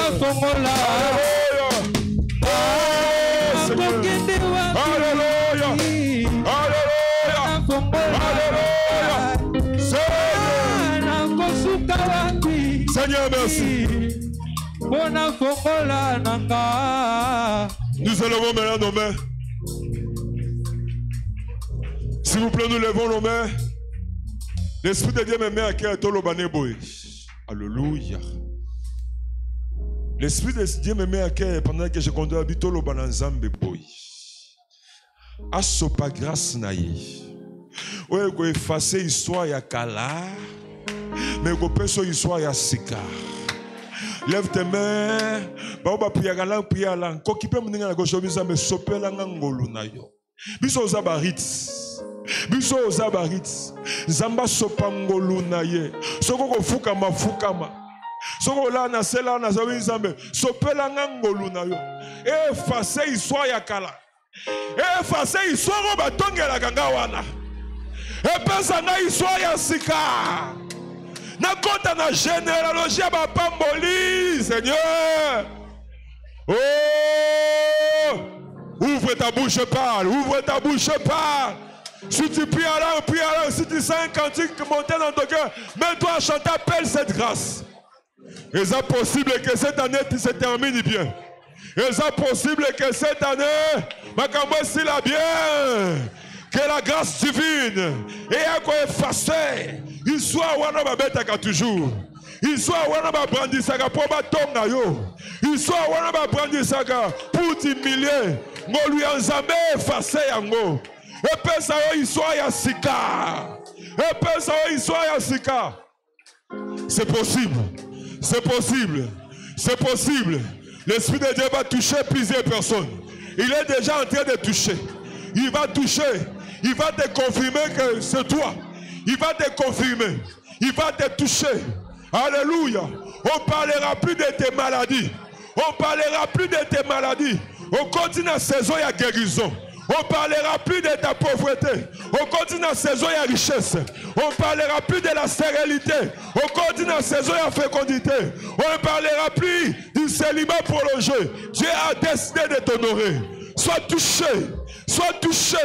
Alléluia. Alléluia. Seigneur, merci. Nous élevons maintenant nos mains. S'il vous plaît, nous levons nos mains. L'Esprit de Dieu me met à cœur tout le baneboy. Alléluia. L'Esprit de Dieu me met à cœur pendant que je conduis à tout le bananzambe boy. Asopa grâce naïe. Ouais, go effacer histoire ya kala, mais go peso histoire ya sika. Lève tes mains. Ba priya galang priya lang. Ko kipe mninga na go shobisa me sopela ngangolu na yo. Biso zabarit. Biso ozabarit zamba sopangolu na ye soko kofuka mafukama soko la na sela na zawi nzambe sopela ngangolu na yo effacer histoire ya kala effacer histoire batongela kanga wana epesa na histoire ya sika na kota na généalogie ya bapamboli Seigneur. Oh, ouvre ta bouche, parle, ouvre ta bouche, parle. Si tu pries à l'heure, prie à l'heure. Si tu sens un cantique monter dans ton cœur, mets-toi à chanter, appelle cette grâce. Et c'est possible que cette année se termine bien. Et c'est possible que cette année, ma campagne la bien. Que la grâce divine et à quoi effacer. Il soit wana babetaka toujours. Il soit wana babrandisaka pour batonga yo. Il soit wana babrandisaka pour t'humilier. Ngo lui enzambe effacer yango. Epesa yo histoire ya sika. Epesa yo histoire ya sika. C'est possible. C'est possible. C'est possible. L'Esprit de Dieu va toucher plusieurs personnes. Il est déjà en train de toucher. Il va toucher. Il va te confirmer que c'est toi. Il va te confirmer. Il va te toucher. Alléluia. On ne parlera plus de tes maladies. On ne parlera plus de tes maladies. On continue la saison, il y a guérison. On ne parlera plus de ta pauvreté. On continue la saison et la richesse. On ne parlera plus de la stérilité. On continue la saison et la fécondité. On ne parlera plus du célibat prolongé. Dieu a décidé de t'honorer. Sois touché. Sois touché.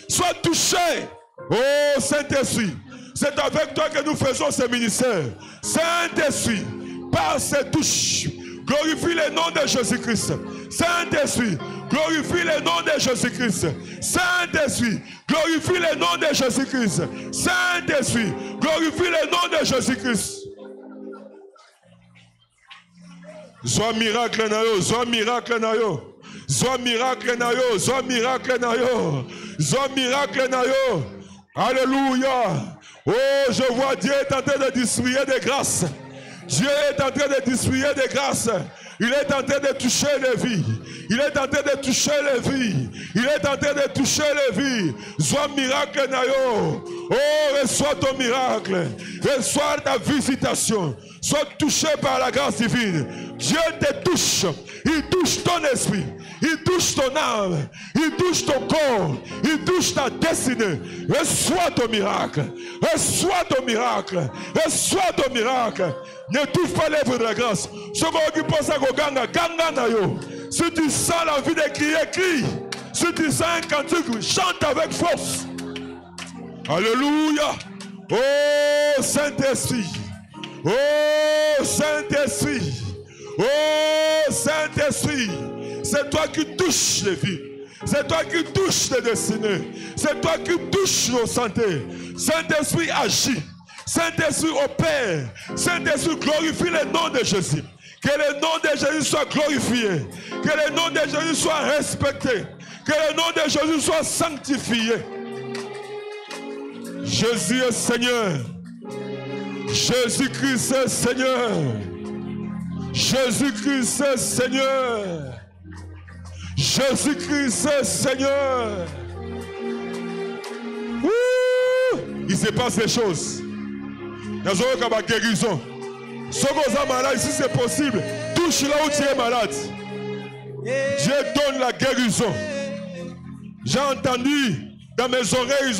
Sois touché. Oh Saint-Esprit, c'est avec toi que nous faisons ce ministère. Saint-Esprit, par ces touches, glorifie le nom de Jésus-Christ. Saint-Esprit, glorifie le nom de Jésus-Christ. Saint-Esprit, glorifie le nom de Jésus-Christ. Saint-Esprit, glorifie le nom de Jésus-Christ. Sois miracle na yo, sois miracle na yo. Sois miracle na yo, sois miracle na yo. Sois miracle na yo. Alléluia. Oh, je vois Dieu est en train de distribuer des grâces. Dieu est en train de distribuer des grâces. Il est en train de toucher les vies. Il est en train de toucher les vies. Il est en train de toucher les vies. Sois miracle nayo. Oh, reçois ton miracle. Reçois ta visitation. Sois touché par la grâce divine. Dieu te touche. Il touche ton esprit. Il touche ton âme. Il touche ton corps. Il touche ta destinée. Reçois ton miracle. Reçois ton miracle. Reçois ton miracle. Ne touche pas l'œuvre de la grâce. Si tu sens l'envie de crier, crie. Si tu sens un cantique, chante avec force. Alléluia. Oh Saint-Esprit. Oh Saint-Esprit. Oh Saint-Esprit. C'est toi qui touches les vies. C'est toi qui touches les destinées. C'est toi qui touches nos santé. Saint-Esprit agit. Saint-Esprit opère. Saint-Esprit glorifie le nom de Jésus. Que le nom de Jésus soit glorifié. Que le nom de Jésus soit respecté. Que le nom de Jésus soit sanctifié. Jésus est Seigneur. Jésus-Christ est Seigneur. Jésus-Christ est Seigneur. Jésus-Christ est Seigneur. Ouh! Il se passe des choses. Nous avons une guérison. Si vous êtes malade, si c'est possible, touche là où tu es malade. Dieu donne la guérison. J'ai entendu dans mes oreilles,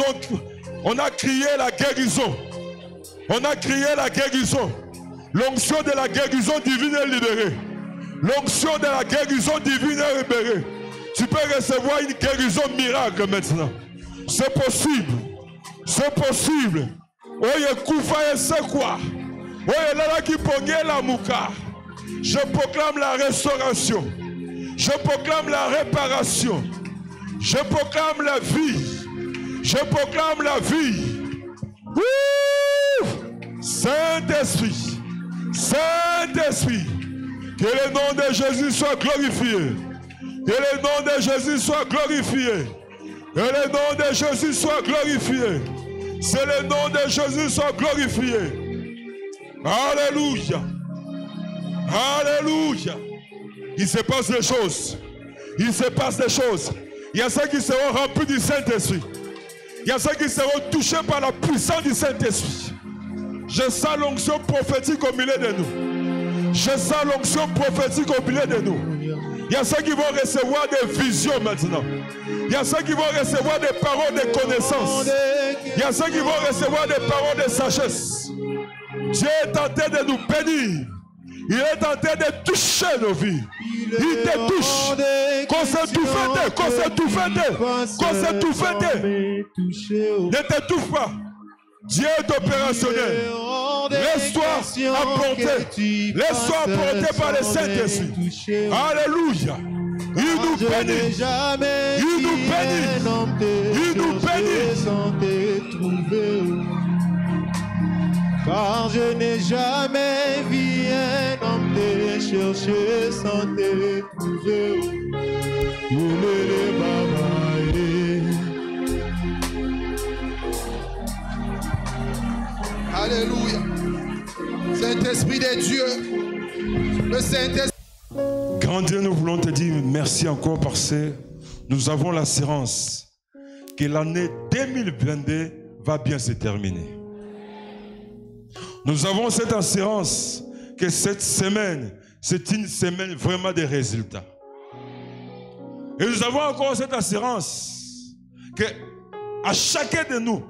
on a crié la guérison. On a crié la guérison. L'onction de la guérison divine est libérée. L'onction de la guérison divine est libérée. Tu peux recevoir une guérison miracle maintenant. C'est possible. C'est possible. Oye koufa c'est quoi? Oye lala qui pongé la mouka. Je proclame la restauration. Je proclame la réparation. Je proclame la vie. Je proclame la vie. Ouh! Saint-Esprit. Saint-Esprit. Que le nom de Jésus soit glorifié. Que le nom de Jésus soit glorifié. Que le nom de Jésus soit glorifié. C'est le nom de Jésus soit glorifié. Alléluia. Alléluia. Il se passe des choses. Il se passe des choses. Il y a ceux qui seront remplis du Saint-Esprit. Il y a ceux qui seront touchés par la puissance du Saint-Esprit. Je sens l'onction prophétique au milieu de nous. Je sens l'onction prophétique au milieu de nous. Il y a ceux qui vont recevoir des visions maintenant. Il y a ceux qui vont recevoir des paroles de connaissance. Il y a ceux qui vont recevoir des paroles de sagesse. Dieu est en train de nous bénir. Il est en train de toucher nos vies. Il te touche. Qu'on se tout qu'on se tout qu'on se tout ne t'étouffe pas. Dieu est opérationnel. Laisse-toi apporter. Laisse-toi apporter par le Saint-Esprit. Alléluia. Il nous bénit. Il nous bénit. Il nous bénit. Car je n'ai jamais vu un homme te chercher sans te trouver. Alléluia. Saint-Esprit de Dieu. Le Saint-Esprit. Grand Dieu, nous voulons te dire merci encore parce que nous avons l'assurance que l'année 2022 va bien se terminer. Nous avons cette assurance que cette semaine, c'est une semaine vraiment de résultats. Et nous avons encore cette assurance que à chacun de nous,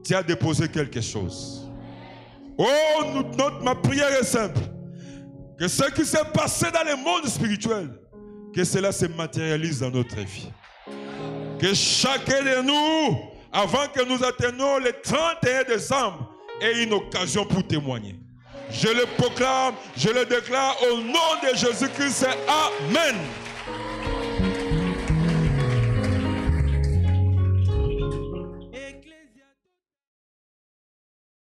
tu as déposé quelque chose. Oh, ma prière est simple. Que ce qui s'est passé dans le monde spirituel, que cela se matérialise dans notre vie. Que chacun de nous, avant que nous atteignions le 31 décembre, ait une occasion pour témoigner. Je le proclame, je le déclare au nom de Jésus-Christ. Amen.